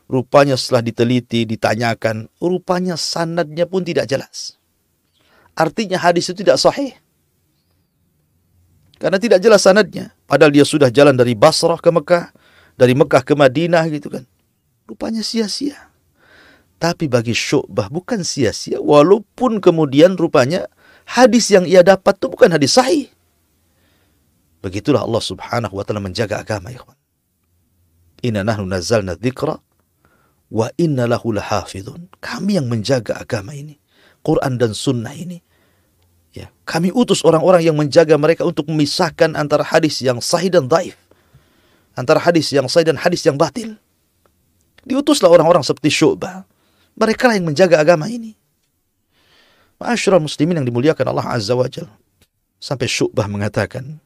Rupanya setelah diteliti, ditanyakan, rupanya sanadnya pun tidak jelas. Artinya hadis itu tidak sahih. Karena tidak jelas sanadnya. Padahal dia sudah jalan dari Basrah ke Mekah, dari Mekah ke Madinah gitu kan. Rupanya sia-sia. Tapi bagi Syu'bah bukan sia-sia, walaupun kemudian rupanya hadis yang ia dapat itu bukan hadis sahih. Begitulah Allah Subhanahu wa taala menjaga agama, ya kawan. Inna nahnu nazzalna dzikra wa inna lahu lahafizun. Kami yang menjaga agama ini, Quran dan sunnah ini. Ya, kami utus orang-orang yang menjaga mereka untuk memisahkan antara hadis yang sahih dan dhaif, antara hadis yang sahih dan hadis yang batil. Diutuslah orang-orang seperti Syu'bah. Mereka lah yang menjaga agama ini. Ma'asyiral muslimin yang dimuliakan Allah Azza wa Jalla. Sampai Syu'bah mengatakan,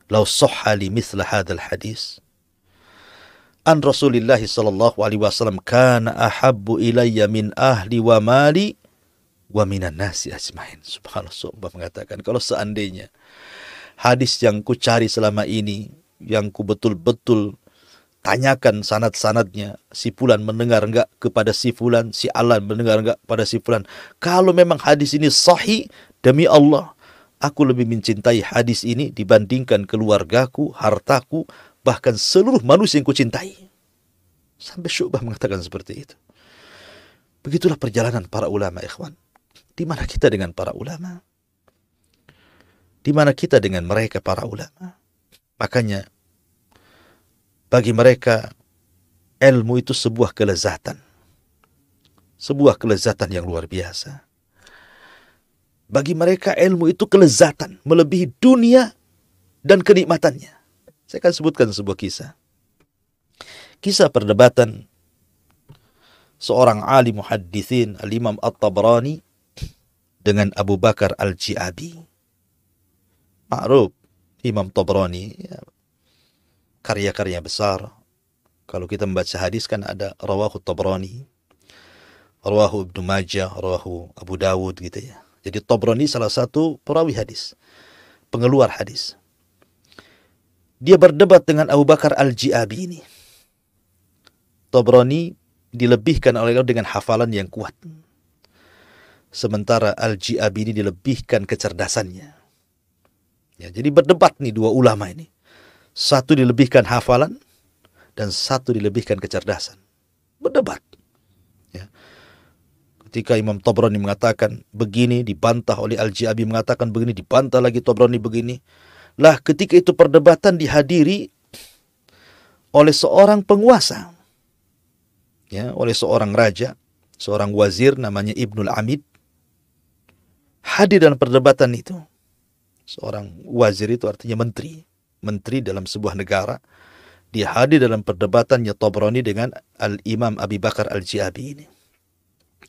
"Lau sahha li mithla hadzal hadis an Rasulillah sallallahu alaihi wasallam kana ahabbu ilayya min ahli wa mali wa minan nasi ajmain." Subhanallah, Syu'bah mengatakan, kalau seandainya hadis yang ku cari selama ini, yang ku betul-betul tanyakan sanad-sanadnya, si fulan mendengar enggak kepada si fulan, si alan mendengar enggak pada si fulan, kalau memang hadis ini sahih, demi Allah, aku lebih mencintai hadis ini dibandingkan keluargaku, hartaku, bahkan seluruh manusia yang kucintai. Sampai Syu'bah mengatakan seperti itu. Begitulah perjalanan para ulama, ikhwan. Di mana kita dengan para ulama? Di mana kita dengan mereka para ulama? Makanya bagi mereka ilmu itu sebuah kelezatan. Sebuah kelezatan yang luar biasa. Bagi mereka ilmu itu kelezatan, melebihi dunia dan kenikmatannya. Saya akan sebutkan sebuah kisah. Kisah perdebatan seorang alim muhaddithin, Al-Imam At-Tabrani, dengan Abu Bakar Al-Ji'abi. Ma'ruf, Imam Tabrani, ya, karya-karya besar. Kalau kita membaca hadis kan ada Rawahu Tabrani, Rawahu Ibnu Majah, Rawahu Abu Dawud gitu ya. Jadi Tabrani salah satu perawi hadis, pengeluar hadis. Dia berdebat dengan Abu Bakar Al-Ji'abi ini. Tabrani dilebihkan oleh Allah dengan hafalan yang kuat. Sementara Al-Ji'abi ini dilebihkan kecerdasannya. Ya, jadi berdebat nih dua ulama ini. Satu dilebihkan hafalan dan satu dilebihkan kecerdasan. Berdebat. Ya. Ketika Imam Tabrani mengatakan begini, dibantah oleh Al-Ji'abi mengatakan begini, dibantah lagi Tabrani begini. Lah ketika itu perdebatan dihadiri oleh seorang penguasa. Ya, oleh seorang raja, seorang wazir namanya Ibnul Amid. Hadir dalam perdebatan itu. Seorang wazir itu artinya menteri. Menteri dalam sebuah negara. Dia hadir dalam perdebatannya Tabrani dengan Al-Imam Abi Bakar Al-Ji'abi ini.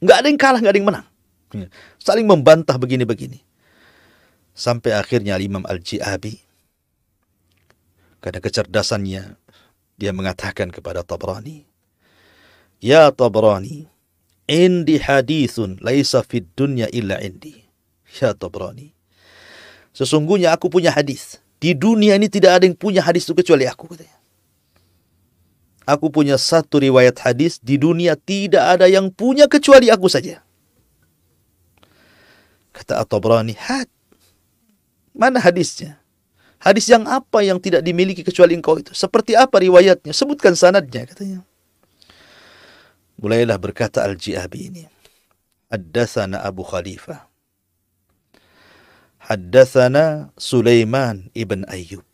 Nggak ada yang kalah, nggak ada yang menang. Saling membantah begini-begini. Sampai akhirnya Al-Imam Al-Ji'abi, karena kecerdasannya, dia mengatakan kepada Tabrani, "Ya Tabrani, indi hadithun laisa fid dunya illa indi." Ya Tabrani, sesungguhnya aku punya hadis. Di dunia ini tidak ada yang punya hadis itu kecuali aku, katanya. Aku punya satu riwayat hadis, di dunia tidak ada yang punya kecuali aku saja. Kata At-Tabrani, mana hadisnya? Hadis yang apa yang tidak dimiliki kecuali engkau itu? Seperti apa riwayatnya? Sebutkan sanadnya, katanya. Mulailah berkata Al-Ji'abi ini, Haddatsana Abu Khalifah, Haddatsana Sulaiman ibn Ayyub,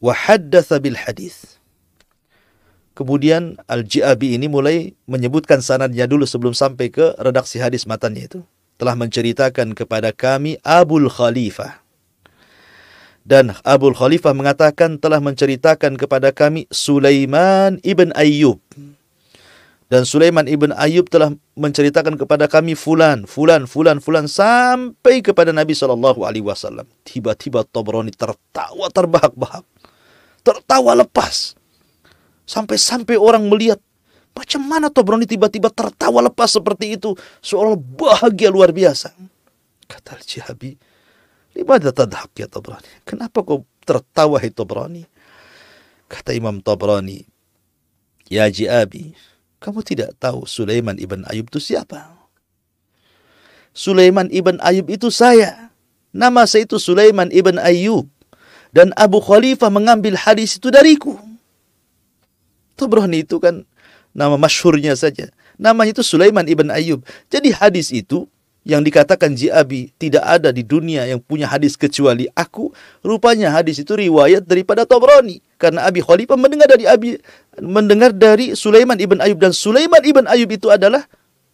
wa haddatsa bil hadis. Kemudian Al-Ji'abi ini mulai menyebutkan sanadnya dulu sebelum sampai ke redaksi hadis matanya itu. Telah menceritakan kepada kami Abul Khalifah. Dan Abul Khalifah mengatakan telah menceritakan kepada kami Sulaiman ibn Ayyub. Dan Sulaiman ibn Ayyub telah menceritakan kepada kami fulan sampai kepada Nabi SAW. Tiba-tiba Tabrani tertawa terbahak-bahak. Tertawa lepas. Sampai-sampai orang melihat, macam mana Tabrani tiba-tiba tertawa lepas seperti itu, seolah bahagia luar biasa. Kata Al-Ji'abi, "Limadha tadhak ya Tabrani? Kenapa kau tertawa, hai Tabrani?" Kata Imam Tabrani, "Ya Ji'abi, kamu tidak tahu Sulaiman ibn Ayyub itu siapa? Sulaiman ibn Ayyub itu saya. Nama saya itu Sulaiman ibn Ayyub. Dan Abu Khalifah mengambil hadis itu dariku." Tabrani itu kan nama masyhurnya saja. Namanya itu Sulaiman ibn Ayyub. Jadi hadis itu yang dikatakan Ji'abi tidak ada di dunia yang punya hadis kecuali aku. Rupanya hadis itu riwayat daripada Tabrani. Karena Abi Khalifah mendengar dari Sulaiman ibn Ayyub. Dan Sulaiman ibn Ayyub itu adalah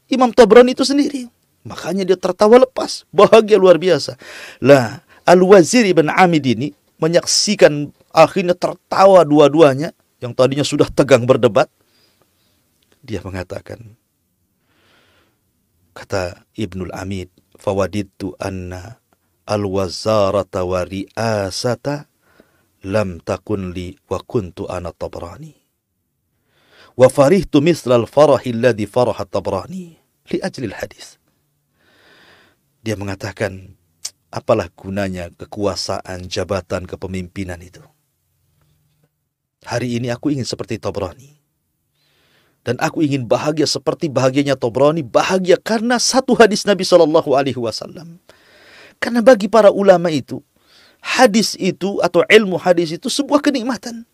Imam Tabrani itu sendiri. Makanya dia tertawa lepas. Bahagia luar biasa. Lah, Al-Wazir ibn Amid ini menyaksikan akhirnya tertawa dua-duanya. Yang tadinya sudah tegang berdebat. Dia mengatakan, kata Ibnul Amid, "Fawadidtu anna al-wazarata wa ri'asata lam takun li wa kuntu ana Tabrani. Wa farihtu misla al-farahi alladhi faraha Tabrani li ajli al-hadis." Dia mengatakan, apalah gunanya kekuasaan, jabatan, kepemimpinan itu. Hari ini aku ingin seperti Tabrani. Dan aku ingin bahagia seperti bahagianya Tabrani. Bahagia karena satu hadis Nabi SAW. Karena bagi para ulama itu, hadis itu atau ilmu hadis itu sebuah kenikmatan.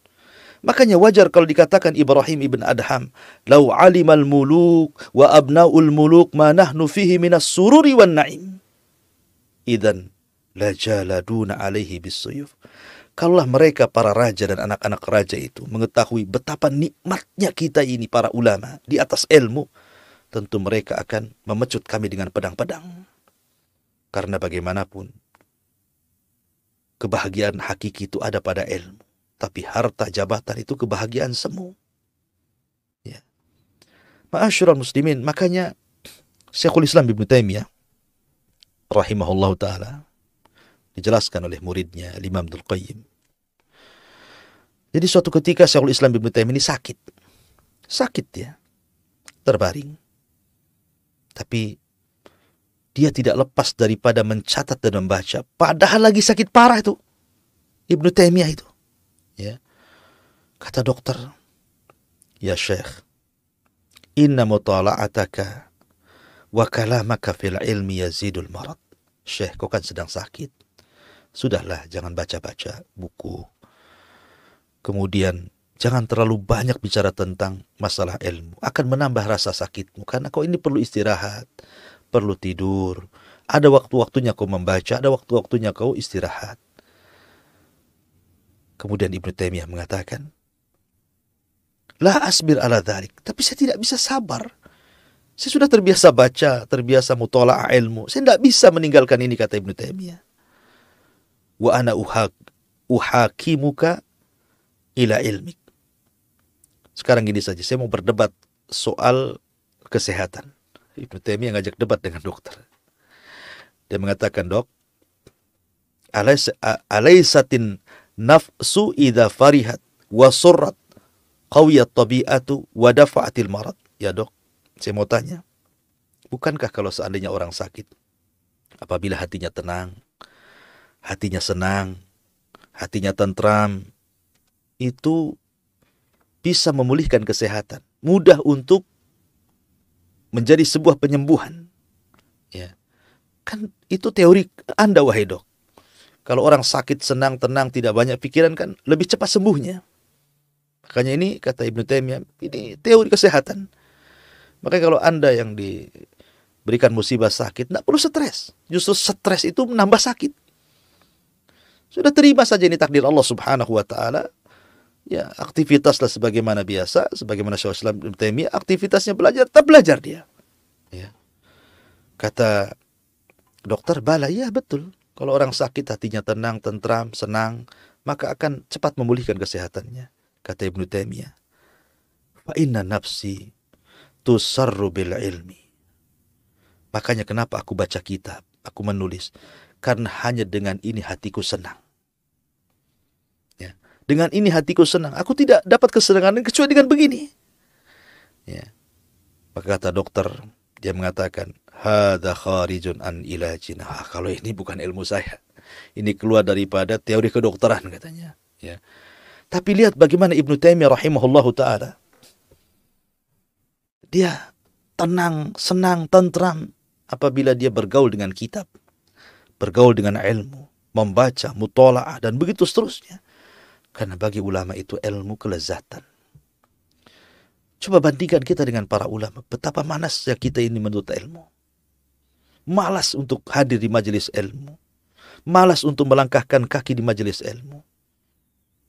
Makanya wajar kalau dikatakan Ibrahim ibn Adham, "Lau alimal muluk wa abnaul muluk ma nahnu fihi minas sururi wan na'im. Idan la jaladuna alaihi bisuyuf." Kalaulah mereka para raja dan anak-anak raja itu mengetahui betapa nikmatnya kita ini para ulama di atas ilmu, tentu mereka akan memecut kami dengan pedang-pedang. Karena bagaimanapun, kebahagiaan hakiki itu ada pada ilmu. Tapi harta jabatan itu kebahagiaan semu. Ya. Ma'asyiral muslimin, makanya Syekhul Islam Ibnu Taimiyah rahimahullahu ta'ala dijelaskan oleh muridnya Imam Abdul Qayyim. Jadi suatu ketika Syekhul Islam Ibnu Taimiyah ini sakit. Sakit ya. Terbaring. Tapi dia tidak lepas daripada mencatat dan membaca. Padahal lagi sakit parah itu Ibnu Taimiyah itu. Ya. Kata dokter, "Ya Syekh, inna mutala'ataka wa kalamaka fil ilmi yazidul marad." Syekh, kau kan sedang sakit. Sudahlah, jangan baca-baca buku. Kemudian, jangan terlalu banyak bicara tentang masalah ilmu. Akan menambah rasa sakitmu. Karena kau ini perlu istirahat. Perlu tidur. Ada waktu-waktunya kau membaca. Ada waktu-waktunya kau istirahat. Kemudian Ibnu Taimiyah mengatakan, "La asbir ala dhalik." Tapi saya tidak bisa sabar. Saya sudah terbiasa baca, terbiasa mutola'ah ilmu. Saya tidak bisa meninggalkan ini, kata Ibnu Taimiyah. "Wa ana uhakimuka ila ilmik. Sekarang gini saja, saya mau berdebat soal kesehatan. Ibnu Taimiyah ngajak debat dengan dokter. Dia mengatakan, dok, alaisatin nafsu idza farihat wa surrat qawiyat tabi'atu wa dafa'atil marad. Ya dok, saya mau tanya, bukankah kalau seandainya orang sakit, apabila hatinya tenang, hatinya senang, hatinya tentram, itu bisa memulihkan kesehatan, mudah untuk menjadi sebuah penyembuhan. Ya, kan itu teori Anda, wahai dok. Kalau orang sakit, senang, tenang, tidak banyak pikiran, kan lebih cepat sembuhnya. Makanya ini, kata Ibnu Taimiyah, ini teori kesehatan. Makanya kalau Anda yang diberikan musibah sakit, tidak perlu stres. Justru stres itu menambah sakit. Sudah terima saja ini takdir Allah subhanahu wa ta'ala. Ya, aktivitaslah sebagaimana biasa, sebagaimana Syaikhul Islam Ibnu Taimiyah, aktivitasnya belajar, tetap belajar dia. Ya. Kata dokter, bala, ya betul. Kalau orang sakit hatinya tenang, tentram, senang, maka akan cepat memulihkan kesehatannya. Kata Ibnu Taimiyah, fa inna nafsi tusarru bil ilmi. Makanya kenapa aku baca kitab, aku menulis, karena hanya dengan ini hatiku senang. Ya. Dengan ini hatiku senang. Aku tidak dapat kesenangan kecuali dengan begini. Ya. Maka kata dokter, dia mengatakan, hadza kharijun an ilajina. Kalau ini bukan ilmu saya. Ini keluar daripada teori kedokteran, katanya. Ya. Tapi lihat bagaimana Ibnu Taimiyah rahimahullahu ta'ala. Dia tenang, senang, tentram apabila dia bergaul dengan kitab, bergaul dengan ilmu, membaca, mutola'ah, dan begitu seterusnya. Karena bagi ulama itu ilmu kelezatan. Coba bandingkan kita dengan para ulama. Betapa manasnya kita ini menuntut ilmu. Malas untuk hadir di majelis ilmu. Malas untuk melangkahkan kaki di majelis ilmu.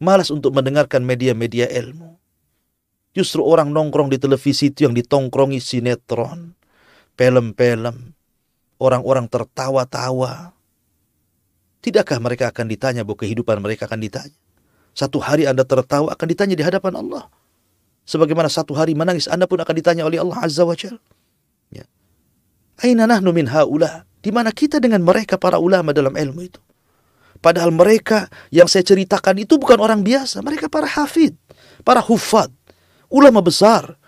Malas untuk mendengarkan media-media ilmu. Justru orang nongkrong di televisi itu yang ditongkrongi sinetron, film-film. Orang-orang tertawa-tawa. Tidakkah mereka akan ditanya bahwa kehidupan mereka akan ditanya? Satu hari Anda tertawa akan ditanya di hadapan Allah. Sebagaimana satu hari menangis Anda pun akan ditanya oleh Allah Azza wa Jalla. Ya. Aina nahnu min haula? Di mana kita dengan mereka para ulama dalam ilmu itu? Padahal mereka yang saya ceritakan itu bukan orang biasa. Mereka para hafid, para hufad, ulama besar.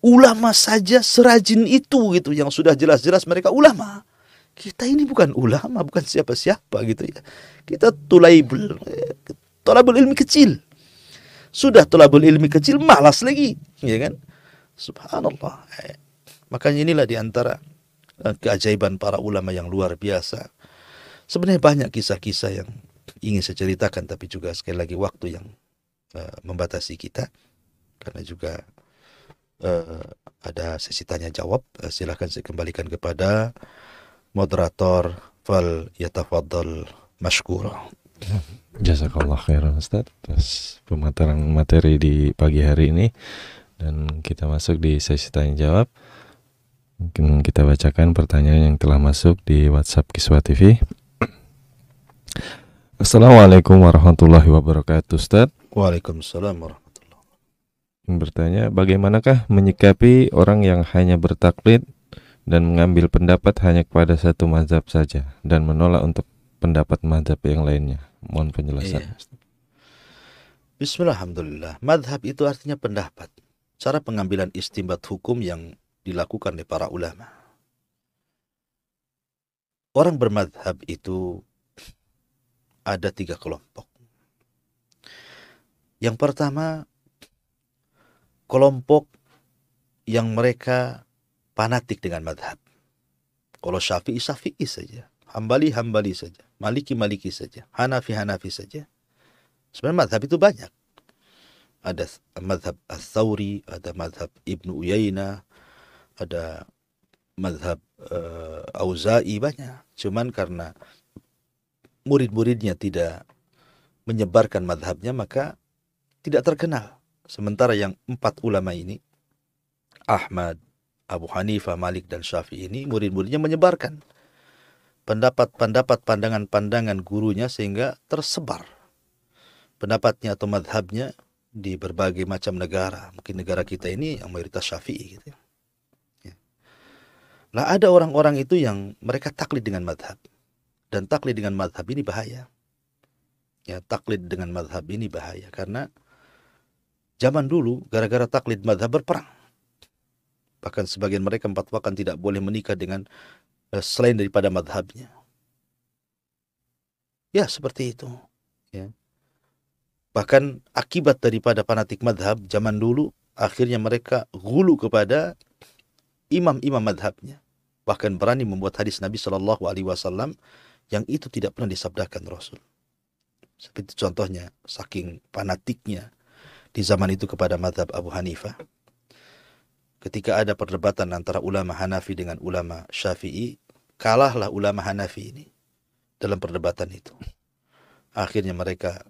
Ulama saja serajin itu gitu, yang sudah jelas-jelas mereka ulama. Kita ini bukan ulama, bukan siapa-siapa gitu ya. Kita tolabul ilmi kecil. Sudah tolabul ilmi kecil, malas lagi, ya kan? Subhanallah. Makanya inilah diantara keajaiban para ulama yang luar biasa. Sebenarnya banyak kisah-kisah yang ingin saya ceritakan, tapi juga sekali lagi waktu yang membatasi kita. Karena juga ada sesi tanya jawab. Silakan saya kembalikan kepada moderator. Fal yatafaddal mashkura. Jazakallah khairan Ustaz atas pemaparan materi di pagi hari ini. Dan kita masuk di sesi tanya jawab. Mungkin kita bacakan pertanyaan yang telah masuk di WhatsApp Kiswa TV. Assalamualaikum warahmatullahi wabarakatuh Ustaz. Waalaikumsalam warahmatullahi wabarakatuh. Yang bertanya, bagaimanakah menyikapi orang yang hanya bertaklid dan mengambil pendapat hanya kepada satu mazhab saja dan menolak untuk pendapat mazhab yang lainnya? Mohon penjelasan. Iya. Bismillah, alhamdulillah. Madhab itu artinya pendapat. Cara pengambilan istinbat hukum yang dilakukan oleh para ulama. Orang bermadhab itu ada 3 kelompok. Yang pertama, kelompok yang mereka fanatik dengan madhab. Kalau Syafi'i, Syafi'i saja. Hambali, Hambali saja. Maliki, Maliki saja. Hanafi, Hanafi saja. Sebenarnya madhab itu banyak. Ada madhab Ats-Tsauri, ada madhab Ibnu Uyainah, ada madhab Auza'i, banyak. Cuman karena murid-muridnya tidak menyebarkan madhabnya, maka tidak terkenal. Sementara yang 4 ulama ini, Ahmad, Abu Hanifah, Malik, dan Syafi'i ini, murid-muridnya menyebarkan pendapat-pendapat, pandangan-pandangan gurunya sehingga tersebar. pendapatnya atau madhabnya di berbagai macam negara. Mungkin negara kita ini yang mayoritas Syafi'i gitu. Ya. Nah, ada orang-orang itu yang mereka taklid dengan madhab. Dan taklid dengan madhab ini bahaya. Ya, taklid dengan madhab ini bahaya. Karena zaman dulu gara-gara taklid madhab berperang. Bahkan sebagian mereka memfatwakan tidak boleh menikah dengan selain daripada madhabnya. Ya, seperti itu. Ya. Bahkan akibat daripada fanatik madhab zaman dulu, akhirnya mereka gulu kepada imam-imam madhabnya. Bahkan berani membuat hadis Nabi SAW yang itu tidak pernah disabdakan Rasul. Seperti contohnya, saking fanatiknya di zaman itu kepada madhab Abu Hanifah. Ketika ada perdebatan antara ulama Hanafi dengan ulama Syafi'i, kalahlah ulama Hanafi ini dalam perdebatan itu. Akhirnya mereka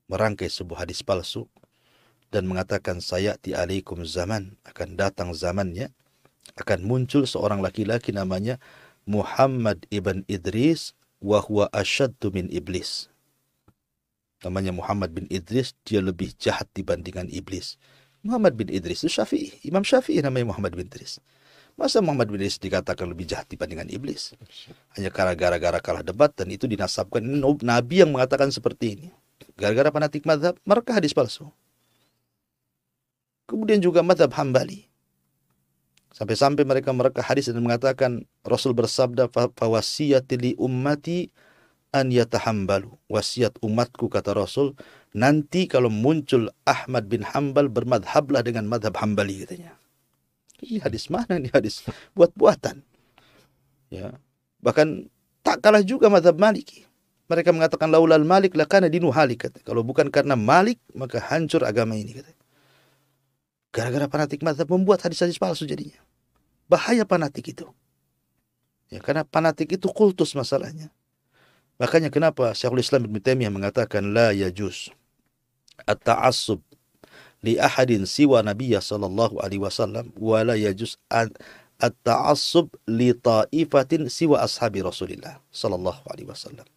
merangkai sebuah hadis palsu dan mengatakan sayati alaikum zaman, akan datang zamannya, akan muncul seorang laki-laki namanya Muhammad ibn Idris wa huwa asyaddu min iblis. Namanya Muhammad bin Idris, dia lebih jahat dibandingkan iblis. Muhammad bin Idris itu Syafi'i, Imam Syafi'i namanya Muhammad bin Idris. Masa Muhammad bin Idris dikatakan lebih jahat dibandingkan iblis? Hanya gara-gara kalah debat, dan itu dinasabkan Nabi yang mengatakan seperti ini. Gara-gara fanatik madhab, mereka hadis palsu. Kemudian juga madhab Hambali. Sampai-sampai mereka hadis dan mengatakan Rasul bersabda, fawasiyati li ummati an yatahambalu. Wasiat umatku, kata Rasul, nanti kalau muncul Ahmad bin Hambal, bermadhablah dengan madhab Hambali, katanya. Ini hadis mana? Ini hadis buat-buatan. Ya. Bahkan tak kalah juga madhab Maliki. Mereka mengatakan laulal Malik lakana dinu halik. Kalau bukan karena Malik, maka hancur agama ini. Gara-gara fanatik mazhab membuat hadis-hadis palsu jadinya. Bahaya fanatik itu. Ya, karena fanatik itu kultus masalahnya. Makanya kenapa Syekhul Islam Ibnu Taimiyah mengatakan la yajuz at-ta'assub li ahadin siwa Nabiyya sallallahu alaihi wasallam wa la yajuz at-ta'assub li ta'ifatin siwa ashabi Rasulillah sallallahu alaihi wasallam.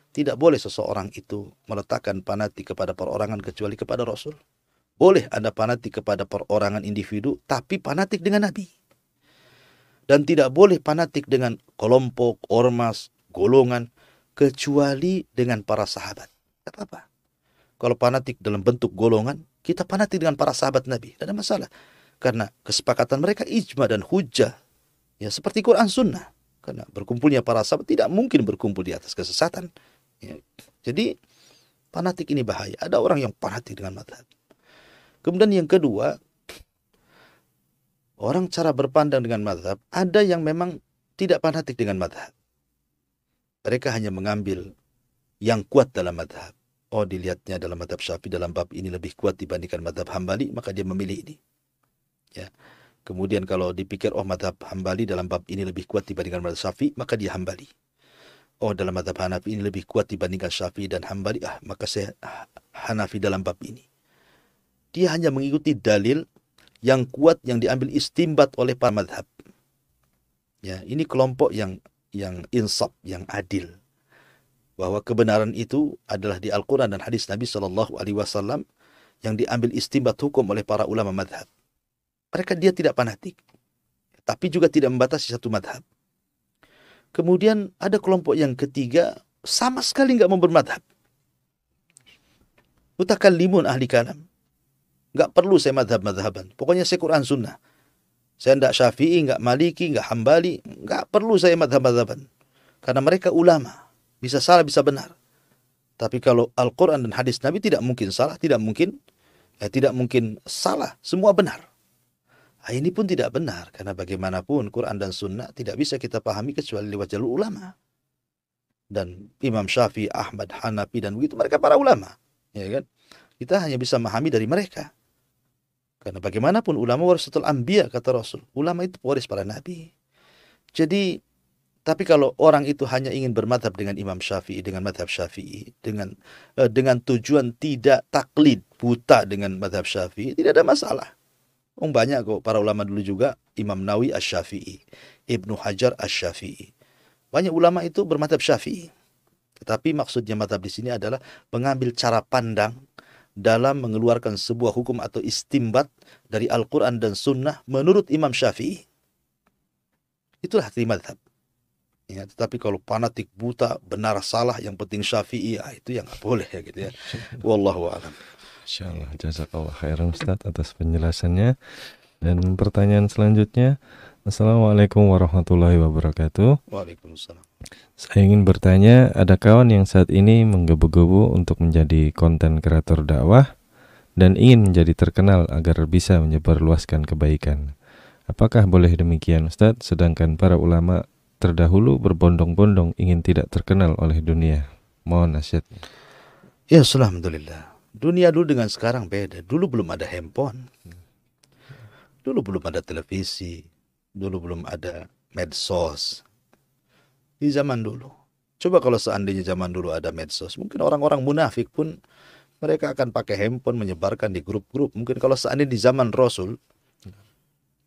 Tidak boleh seseorang itu meletakkan fanatik kepada perorangan kecuali kepada Rasul. Boleh ada fanatik kepada perorangan individu, tapi fanatik dengan Nabi. Dan tidak boleh fanatik dengan kelompok, ormas, golongan, kecuali dengan para sahabat. Tidak apa-apa. Kalau fanatik dalam bentuk golongan, kita fanatik dengan para sahabat Nabi. Tidak ada masalah. Karena kesepakatan mereka ijma dan hujjah. Ya, seperti Quran Sunnah. Karena berkumpulnya para sahabat tidak mungkin berkumpul di atas kesesatan. Ya. Jadi fanatik ini bahaya. Ada orang yang fanatik dengan mazhab. Kemudian yang kedua, orang cara berpandang dengan mazhab, ada yang memang tidak fanatik dengan mazhab. Mereka hanya mengambil yang kuat dalam mazhab. Oh, dilihatnya dalam mazhab Syafi'i dalam bab ini lebih kuat dibandingkan mazhab Hambali, maka dia memilih ini. Ya. Kemudian kalau dipikir oh mazhab Hambali dalam bab ini lebih kuat dibandingkan mazhab Syafi'i, maka dia Hambali. Oh, dalam mazhab Hanafi ini lebih kuat dibandingkan Syafi'i dan Hambali, maka saya Hanafi dalam bab ini. Dia hanya mengikuti dalil yang kuat yang diambil istimbat oleh para mazhab. Ya, ini kelompok yang insaf, yang adil. Bahwa kebenaran itu adalah di Al-Quran dan hadis Nabi SAW yang diambil istimbat hukum oleh para ulama mazhab. Dia tidak fanatik, tapi juga tidak membatasi satu mazhab. Kemudian ada kelompok yang ketiga, sama sekali nggak mau bermadhab. Mutakallimun ahli kalam. Nggak perlu saya madhab-madhaban. Pokoknya saya Quran Sunnah. Saya nggak Syafi'i, nggak Maliki, nggak Hambali. Nggak perlu saya madhab-madhaban. Karena mereka ulama. Bisa salah, bisa benar. Tapi kalau Al-Quran dan hadis Nabi tidak mungkin salah, tidak mungkin salah. Semua benar. Ini pun tidak benar. Karena bagaimanapun Quran dan Sunnah tidak bisa kita pahami kecuali lewat jalur ulama. Dan Imam Syafi'i, Ahmad, Hanafi, dan begitu. Mereka para ulama. Ya kan? Kita hanya bisa memahami dari mereka. Karena bagaimanapun ulama warasatul anbiya, kata Rasul. Ulama itu pewaris para nabi. Jadi, tapi kalau orang itu hanya ingin bermadhab dengan Imam Syafi'i, dengan madhab Syafi'i, dengan tujuan tidak taklid, buta dengan madhab Syafi'i, tidak ada masalah. Banyak kok para ulama dulu juga, Imam Nawawi Asy-Syafi'i, Ibnu Hajar Asy-Syafi'i. Banyak ulama itu bermadhab Syafi'i. Tetapi maksudnya madhab di sini adalah mengambil cara pandang dalam mengeluarkan sebuah hukum atau istimbat dari Al-Quran dan Sunnah menurut Imam Syafi'i. Itulah hati madhab. Ya, tetapi kalau fanatik buta, benar salah, yang penting Syafi'i, itu yang nggak boleh ya gitu ya. Wallahu a'lam. Insyaallah, jazakallah khairan Ustaz atas penjelasannya. Dan pertanyaan selanjutnya, Assalamualaikum warahmatullahi wabarakatuh. Waalaikumsalam. Saya ingin bertanya, ada kawan yang saat ini menggebu-gebu untuk menjadi konten kreator dakwah dan ingin menjadi terkenal agar bisa menyebarluaskan kebaikan. Apakah boleh demikian Ustadz? Sedangkan para ulama terdahulu berbondong-bondong ingin tidak terkenal oleh dunia. Mohon nasihatnya. Ya, alhamdulillah. Dunia dulu dengan sekarang beda. Dulu belum ada handphone. Dulu belum ada televisi. Dulu belum ada medsos. Di zaman dulu. Coba kalau seandainya zaman dulu ada medsos, mungkin orang-orang munafik pun mereka akan pakai handphone menyebarkan di grup-grup. Mungkin kalau seandainya di zaman Rasul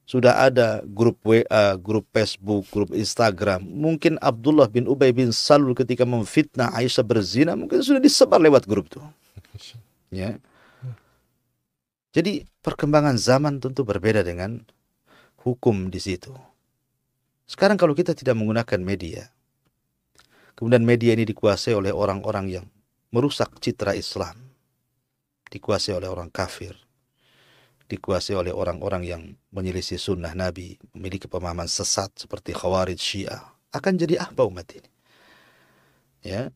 sudah ada grup WA, grup Facebook, grup Instagram, mungkin Abdullah bin Ubay bin Salul ketika memfitnah Aisyah berzina mungkin sudah disebar lewat grup itu. Ya. Jadi perkembangan zaman tentu berbeda dengan hukum di situ. Sekarang kalau kita tidak menggunakan media, kemudian media ini dikuasai oleh orang-orang yang merusak citra Islam, dikuasai oleh orang kafir, dikuasai oleh orang-orang yang menyelisih sunnah Nabi, memiliki pemahaman sesat seperti Khawarij, Syiah, akan jadi apa umat ini? Ya,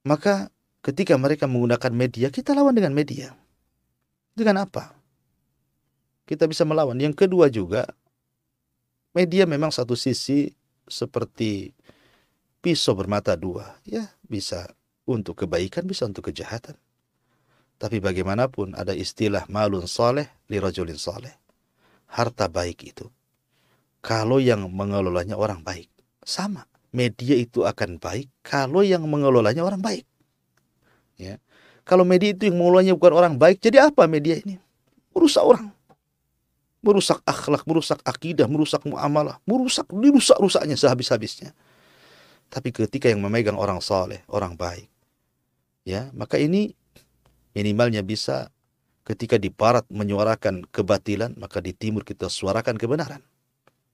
maka ketika mereka menggunakan media, kita lawan dengan media. Dengan apa? Kita bisa melawan. Yang kedua juga, media memang satu sisi seperti pisau bermata dua. Ya, bisa untuk kebaikan, bisa untuk kejahatan. Tapi bagaimanapun ada istilah malun saleh li rajulin saleh. Harta baik itu, kalau yang mengelolanya orang baik, sama. Media itu akan baik kalau yang mengelolanya orang baik. Ya. Kalau media itu yang mengelolanya bukan orang baik, jadi apa media ini? Merusak orang. Merusak akhlak, merusak akidah, merusak muamalah, dirusak-rusaknya sehabis-habisnya. Tapi ketika yang memegang orang saleh, orang baik, ya, maka ini minimalnya bisa ketika di barat menyuarakan kebatilan, maka di timur kita suarakan kebenaran.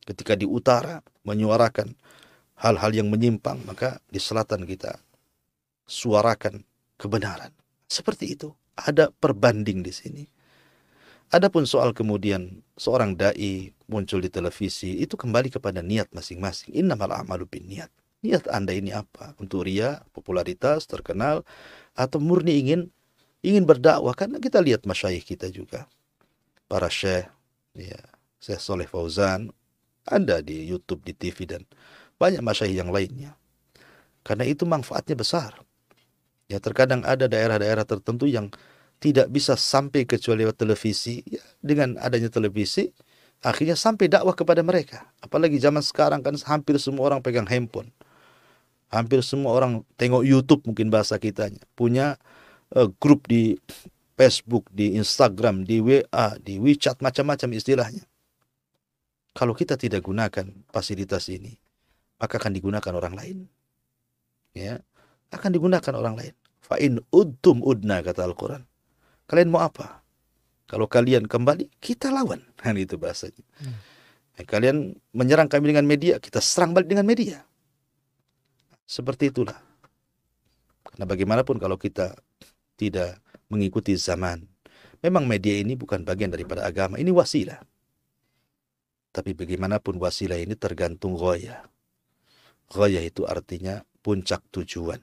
Ketika di utara menyuarakan hal-hal yang menyimpang, maka di selatan kita suarakan kebenaran. Seperti itu. Ada perbanding di sini. Adapun soal kemudian seorang dai muncul di televisi, itu kembali kepada niat masing-masing. Innamal a'malu binniyat. Niat Anda ini apa? Untuk ria, popularitas, terkenal, atau murni ingin berdakwah? Karena kita lihat masyayikh kita juga, para syekh, ya, Syekh Saleh Fauzan, ada di YouTube, di TV, dan banyak masyayikh yang lainnya. Karena itu manfaatnya besar. Ya, terkadang ada daerah-daerah tertentu yang tidak bisa sampai kecuali lewat televisi. Ya, dengan adanya televisi, akhirnya sampai dakwah kepada mereka. Apalagi zaman sekarang kan hampir semua orang pegang handphone. Hampir semua orang tengok YouTube, mungkin bahasa kitanya. Punya grup di Facebook, di Instagram, di WA, di WeChat, macam-macam istilahnya. Kalau kita tidak gunakan fasilitas ini, maka akan digunakan orang lain. Ya, akan digunakan orang lain. Fa in udtum udna, kata Al-Quran. Kalian mau apa? Kalau kalian kembali, kita lawan. Kan itu bahasanya. Kalian menyerang kami dengan media, kita serang balik dengan media. Seperti itulah. Karena bagaimanapun kalau kita tidak mengikuti zaman, memang media ini bukan bagian daripada agama, ini wasilah. Tapi bagaimanapun wasilah ini tergantung ghayah. Ghayah itu artinya puncak tujuan.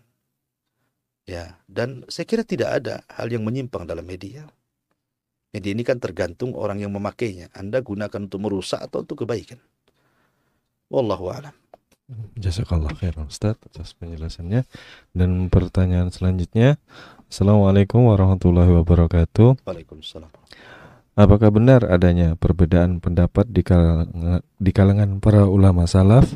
Ya, dan saya kira tidak ada hal yang menyimpang dalam media. Media ini kan tergantung orang yang memakainya. Anda gunakan untuk merusak atau untuk kebaikan. Wallahu a'lam. Jazakallah khairan Ustaz atas penjelasannya. Dan pertanyaan selanjutnya, Assalamualaikum warahmatullahi wabarakatuh. Waalaikumsalam. Apakah benar adanya perbedaan pendapat di kalangan para ulama salaf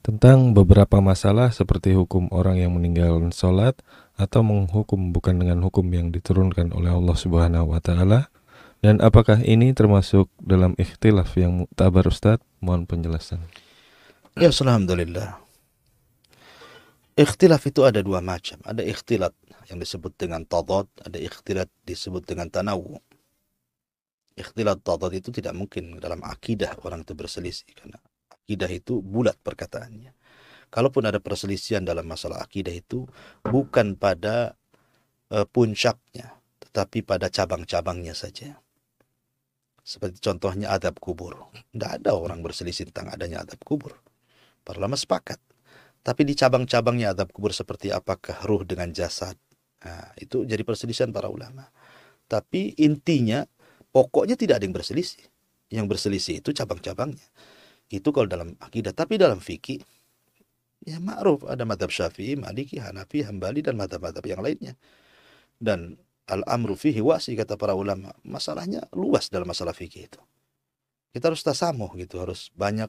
tentang beberapa masalah seperti hukum orang yang meninggalkan sholat atau menghukum bukan dengan hukum yang diturunkan oleh Allah Subhanahu wa taala? Dan apakah ini termasuk dalam ikhtilaf yang muktabar Ustaz? Mohon penjelasan. Ya, alhamdulillah. Ikhtilaf itu ada dua macam. Ada ikhtilat yang disebut dengan tadad, ada ikhtilat disebut dengan tanawu. Ikhtilat tadad itu tidak mungkin dalam akidah orang itu berselisih, karena akidah itu bulat perkataannya. Kalaupun ada perselisihan dalam masalah akidah itu bukan pada puncaknya, tetapi pada cabang-cabangnya saja. Seperti contohnya adab kubur. Tidak ada orang berselisih tentang adanya adab kubur. Para ulama sepakat. Tapi di cabang-cabangnya adab kubur seperti apakah ruh dengan jasad. Nah, itu jadi perselisihan para ulama. Tapi intinya, pokoknya tidak ada yang berselisih. Yang berselisih itu cabang-cabangnya. Itu kalau dalam akidah. Tapi dalam fikih, ya ma'ruf. Ada madhab Syafi'i, Maliki, Hanafi, Hambali, dan madhab-madhab yang lainnya. Dan al-amru fihi wasi, kata para ulama. Masalahnya luas dalam masalah fikih itu. Kita harus tasamuh gitu, harus banyak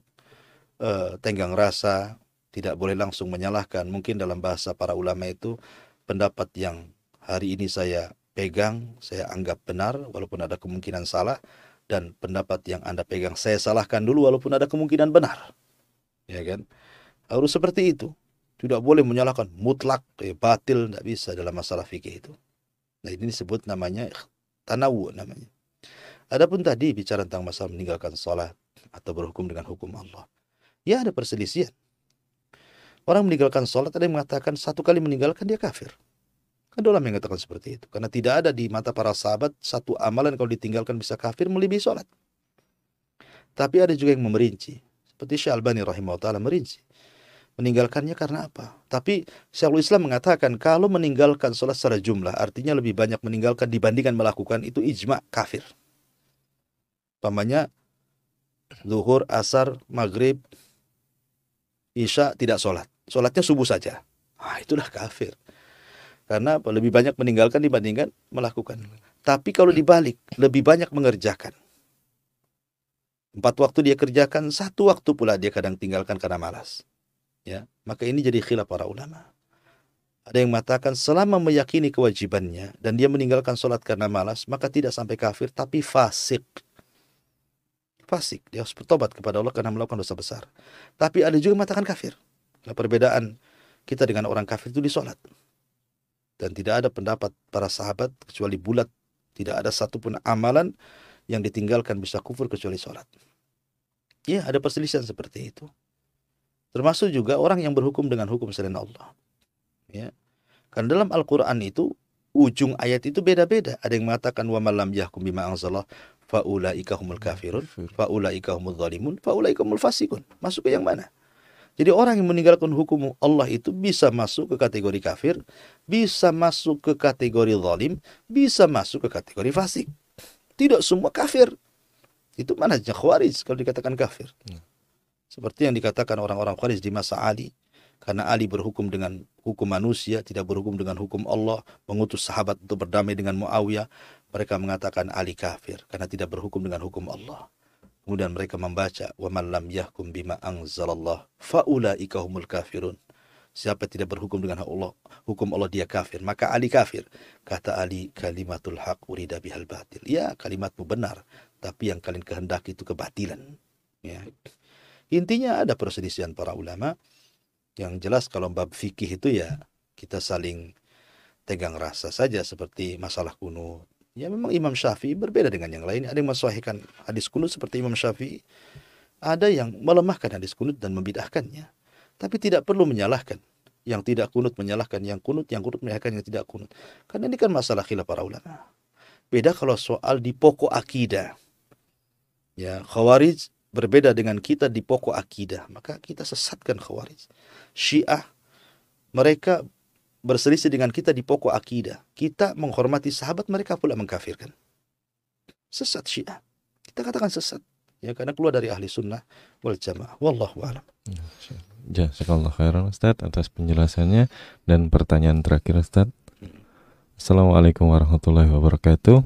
tenggang rasa, tidak boleh langsung menyalahkan. Mungkin dalam bahasa para ulama itu, pendapat yang hari ini saya pegang, saya anggap benar, walaupun ada kemungkinan salah, dan pendapat yang Anda pegang, saya salahkan dulu, walaupun ada kemungkinan benar. Ya kan? Harus seperti itu. Tidak boleh menyalahkan mutlak, batil, tidak bisa dalam masalah fikih itu. Nah, ini disebut namanya tanawu namanya. Adapun tadi bicara tentang masalah meninggalkan sholat atau berhukum dengan hukum Allah. Ya, ada perselisihan. Orang meninggalkan sholat, ada yang mengatakan satu kali meninggalkan dia kafir. Kan ada ulama yang mengatakan seperti itu. Karena tidak ada di mata para sahabat satu amalan kalau ditinggalkan bisa kafir melebihi sholat. Tapi ada juga yang memerinci. Seperti Syekh Albani rahimahullah ta'ala merinci. Meninggalkannya karena apa? Tapi Syekhul Islam mengatakan kalau meninggalkan sholat secara jumlah, artinya lebih banyak meninggalkan dibandingkan melakukan, itu ijma kafir. Pamannya zuhur, asar, maghrib, isya tidak sholat. Sholatnya subuh saja. Itulah kafir. Karena lebih banyak meninggalkan dibandingkan melakukan. Tapi kalau dibalik, lebih banyak mengerjakan. 4 waktu dia kerjakan, 1 waktu pula dia kadang tinggalkan karena malas. Ya, maka ini jadi khilaf para ulama. Ada yang mengatakan selama meyakini kewajibannya dan dia meninggalkan sholat karena malas, maka tidak sampai kafir, tapi fasik. Fasik, dia harus bertobat kepada Allah karena melakukan dosa besar. Tapi ada juga yang mengatakan kafir. Nah, perbedaan kita dengan orang kafir itu di sholat. Dan tidak ada pendapat para sahabat kecuali bulat. Tidak ada satupun amalan yang ditinggalkan bisa kufur kecuali sholat. Ya, ada perselisihan seperti itu. Termasuk juga orang yang berhukum dengan hukum selain Allah. Ya. Karena dalam Al-Quran itu, ujung ayat itu beda-beda. Ada yang mengatakan, وَمَا لَمْ يَحْكُمْ بِمَا أَنزَلَ اللَّهُ فَأُولَئِكَ هُمُ الْكَافِرُونَ فَأُولَئِكَ هُمُ الظَّالِمُونَ فَأُولَئِكَ هُمُ الْفَاسِقُونَ. Masuk ke yang mana? Jadi orang yang meninggalkan hukum Allah itu bisa masuk ke kategori kafir, bisa masuk ke kategori zalim, bisa masuk ke kategori fasik. Tidak semua kafir. Itu manhajnya Khawarij kalau dikatakan kafir. Seperti yang dikatakan orang-orang Khawarij di masa Ali. Karena Ali berhukum dengan hukum manusia, tidak berhukum dengan hukum Allah, mengutus sahabat untuk berdamai dengan Muawiyah. Mereka mengatakan Ali kafir karena tidak berhukum dengan hukum Allah. Kemudian mereka membaca, وَمَنْ لَمْ يَحْكُمْ بِمَا أَنْزَلَ اللَّهُ فَأُولَئِكَ هُمُ الْكَافِرُونَ. Siapa tidak berhukum dengan hukum Allah, dia kafir. Maka Ali kafir. Kata Ali, kalimatul haq urida bihal batil. Ya, kalimatmu benar, tapi yang kalian kehendaki itu kebatilan. Ya. Intinya ada perselisihan para ulama. Yang jelas kalau bab fikih itu ya kita saling tegang rasa saja, seperti masalah kunut. Ya memang Imam Syafi'i berbeda dengan yang lain. Ada yang mensahihkan hadis kunut seperti Imam Syafi'i. Ada yang melemahkan hadis kunut dan membid'ahkannya. Tapi tidak perlu menyalahkan. Yang tidak kunut menyalahkan yang kunut menyalahkan yang tidak kunut. Karena ini kan masalah khilaf para ulama. Beda kalau soal di pokok akidah. Ya, Khawarij berbeda dengan kita di pokok akidah, maka kita sesatkan Khawarij. Syiah, mereka berselisih dengan kita di pokok akidah. Kita menghormati sahabat, mereka pula mengkafirkan. Sesat Syiah. Kita katakan sesat. Ya, karena keluar dari ahli sunnah wal jamaah. Wallahu a'lam. Jazakallah khairan Ustaz atas penjelasannya. Dan pertanyaan terakhir Ustaz. Assalamualaikum warahmatullahi wabarakatuh.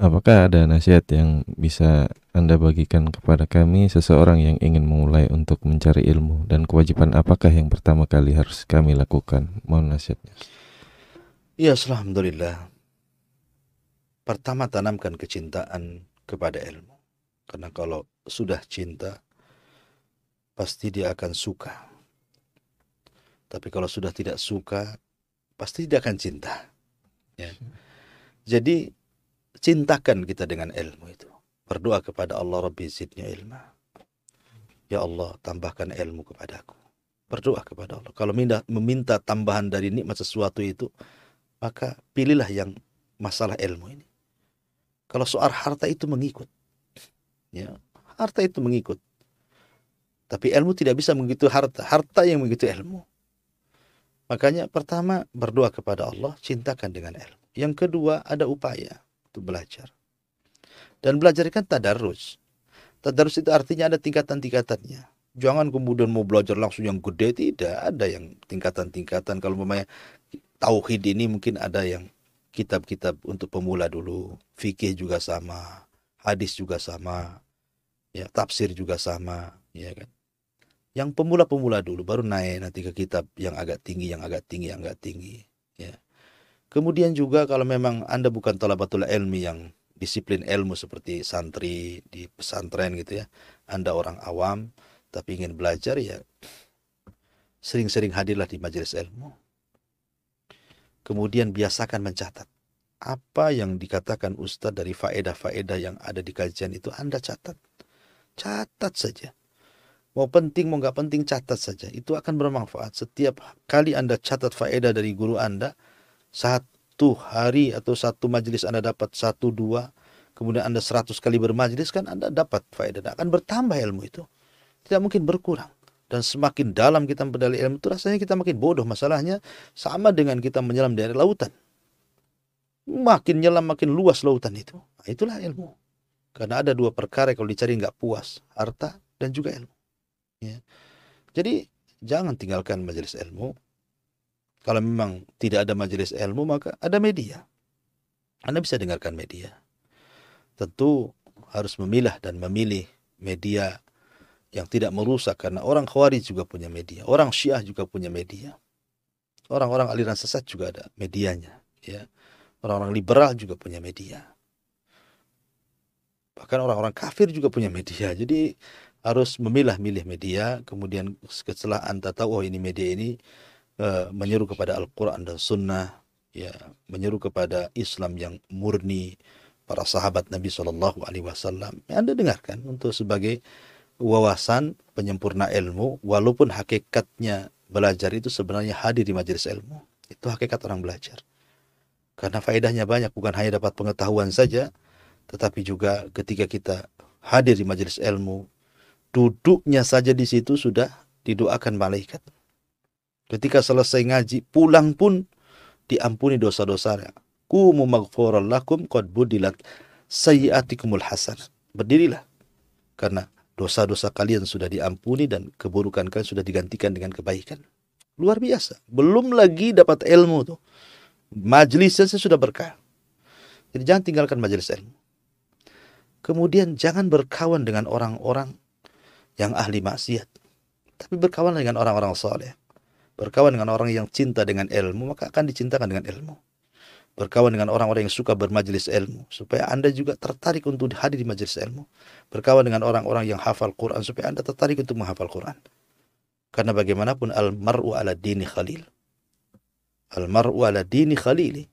Apakah ada nasihat yang bisa Anda bagikan kepada kami, seseorang yang ingin memulai untuk mencari ilmu, dan kewajiban apakah yang pertama kali harus kami lakukan? Mohon nasihatnya. Ya, alhamdulillah. Pertama, tanamkan kecintaan kepada ilmu. Karena kalau sudah cinta, pasti dia akan suka. Tapi kalau sudah tidak suka, pasti tidak akan cinta. Ya. Jadi cintakan kita dengan ilmu itu. Berdoa kepada Allah, Rabbi zidni ilma. Ya Allah, tambahkan ilmu kepadaku. Berdoa kepada Allah. Kalau meminta tambahan dari nikmat sesuatu itu, maka pilihlah yang masalah ilmu ini. Kalau soal harta itu mengikut. Ya, harta itu mengikut. Tapi ilmu tidak bisa mengikuti harta. Harta yang mengikuti ilmu. Makanya pertama, berdoa kepada Allah, cintakan dengan ilmu. Yang kedua, ada upaya untuk belajar. Dan belajar kan tadarus. Tadarus itu artinya ada tingkatan-tingkatannya. Jangan kemudian mau belajar langsung yang gede, tidak. Ada yang tingkatan-tingkatan. Kalau memang tauhid ini mungkin ada yang kitab-kitab untuk pemula dulu. Fikih juga sama. Hadis juga sama. Ya, tafsir juga sama. Ya kan? Yang pemula-pemula dulu, baru naik nanti ke kitab yang agak tinggi, yang agak tinggi, yang agak tinggi. Ya. Kemudian juga kalau memang Anda bukan talabatul ilmi yang disiplin ilmu seperti santri di pesantren gitu ya. Anda orang awam tapi ingin belajar, ya sering-sering hadirlah di majelis ilmu. Kemudian biasakan mencatat. Apa yang dikatakan Ustadz dari faedah-faedah yang ada di kajian itu Anda catat. Catat saja. Mau penting mau nggak penting catat saja. Itu akan bermanfaat. Setiap kali Anda catat faedah dari guru Anda, satu hari atau satu majelis Anda dapat 1-2, kemudian Anda 100 kali bermajelis, kan Anda dapat faedah. Akan bertambah ilmu itu. Tidak mungkin berkurang. Dan semakin dalam kita mempelajari ilmu itu, rasanya kita makin bodoh. Masalahnya sama dengan kita menyelam dari lautan. Makin nyelam makin luas lautan itu. Nah, itulah ilmu. Karena ada dua perkara kalau dicari nggak puas. Harta dan juga ilmu. Ya. Jadi jangan tinggalkan majelis ilmu. Kalau memang tidak ada majelis ilmu, maka ada media. Anda bisa dengarkan media. Tentu harus memilah dan memilih media yang tidak merusak. Karena orang Khawarij juga punya media. Orang Syiah juga punya media. Orang-orang aliran sesat juga ada medianya. Ya. Orang-orang liberal juga punya media. Bahkan orang-orang kafir juga punya media. Jadi harus memilah-milih media. Kemudian setelah Anda tahu, oh ini media ini menyeru kepada Al-Quran dan Sunnah, ya, menyeru kepada Islam yang murni, para sahabat Nabi SAW, ya, Anda dengarkan untuk sebagai wawasan penyempurna ilmu, walaupun hakikatnya belajar itu sebenarnya hadir di majelis ilmu. Itu hakikat orang belajar. Karena faedahnya banyak, bukan hanya dapat pengetahuan saja, tetapi juga ketika kita hadir di majelis ilmu, duduknya saja di situ sudah didoakan malaikat. Ketika selesai ngaji, pulang pun diampuni dosa-dosanya. Qumu maghfuran lakum qad budilat sayyiatikumul hasanat. Berdirilah. Karena dosa-dosa kalian sudah diampuni dan keburukan kalian sudah digantikan dengan kebaikan. Luar biasa. Belum lagi dapat ilmu tuh. Majelisnya sudah berkah. Jadi jangan tinggalkan majelis ilmu. Kemudian jangan berkawan dengan orang-orang yang ahli maksiat. Tapi berkawan dengan orang-orang saleh. Berkawan dengan orang yang cinta dengan ilmu, maka akan dicintakan dengan ilmu. Berkawan dengan orang-orang yang suka bermajelis ilmu, supaya Anda juga tertarik untuk hadir di majelis ilmu. Berkawan dengan orang-orang yang hafal Quran, supaya Anda tertarik untuk menghafal Quran. Karena bagaimanapun al-mar'u ala dini khalil. Al-mar'u ala dini khalili.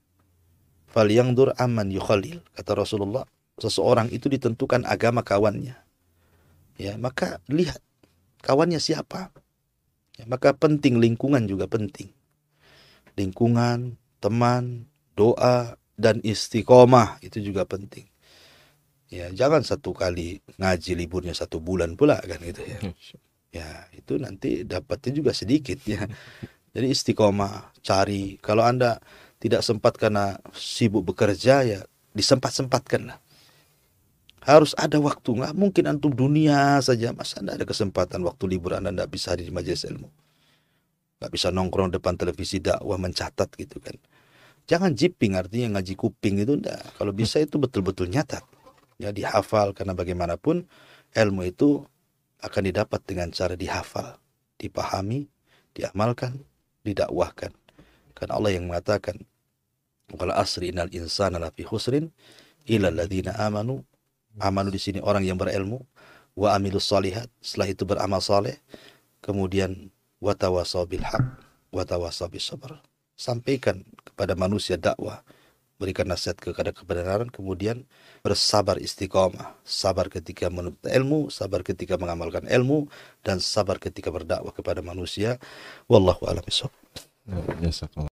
Falyangdur amman yukhalil. Kata Rasulullah, seseorang itu ditentukan agama kawannya. Ya, maka lihat kawannya siapa. Ya, maka penting lingkungan juga penting. Lingkungan, teman, doa, dan istiqomah itu juga penting. Ya, jangan satu kali ngaji liburnya 1 bulan pula kan gitu ya. Ya, itu nanti dapatnya juga sedikit ya. Jadi istiqomah, cari. Kalau Anda tidak sempat karena sibuk bekerja, ya disempat-sempatkan lah. Harus ada waktu. Nggak mungkin antum dunia saja. Masa Anda ada kesempatan waktu libur Anda nggak bisa hadir di majelis ilmu. Nggak bisa nongkrong depan televisi dakwah mencatat gitu kan. Jangan jiping, artinya ngaji kuping itu enggak. Kalau bisa itu betul-betul nyatat. Ya dihafal, karena bagaimanapun ilmu itu akan didapat dengan cara dihafal, dipahami, diamalkan, didakwahkan. Karena Allah yang mengatakan, wal asri innal insana lafi khusrin illa alladziina amanu. Amanu di sini orang yang berilmu, wa amilus shalihat, setelah itu beramal saleh, kemudian wa tawasaw bil haq, wa tawasaw bis sabr. Sampaikan kepada manusia dakwah, berikan nasihat kepada kebenaran, kemudian bersabar istiqomah, sabar ketika menuntut ilmu, sabar ketika mengamalkan ilmu, dan sabar ketika berdakwah kepada manusia. Wallahu a'lam bishawab. Jazakallah.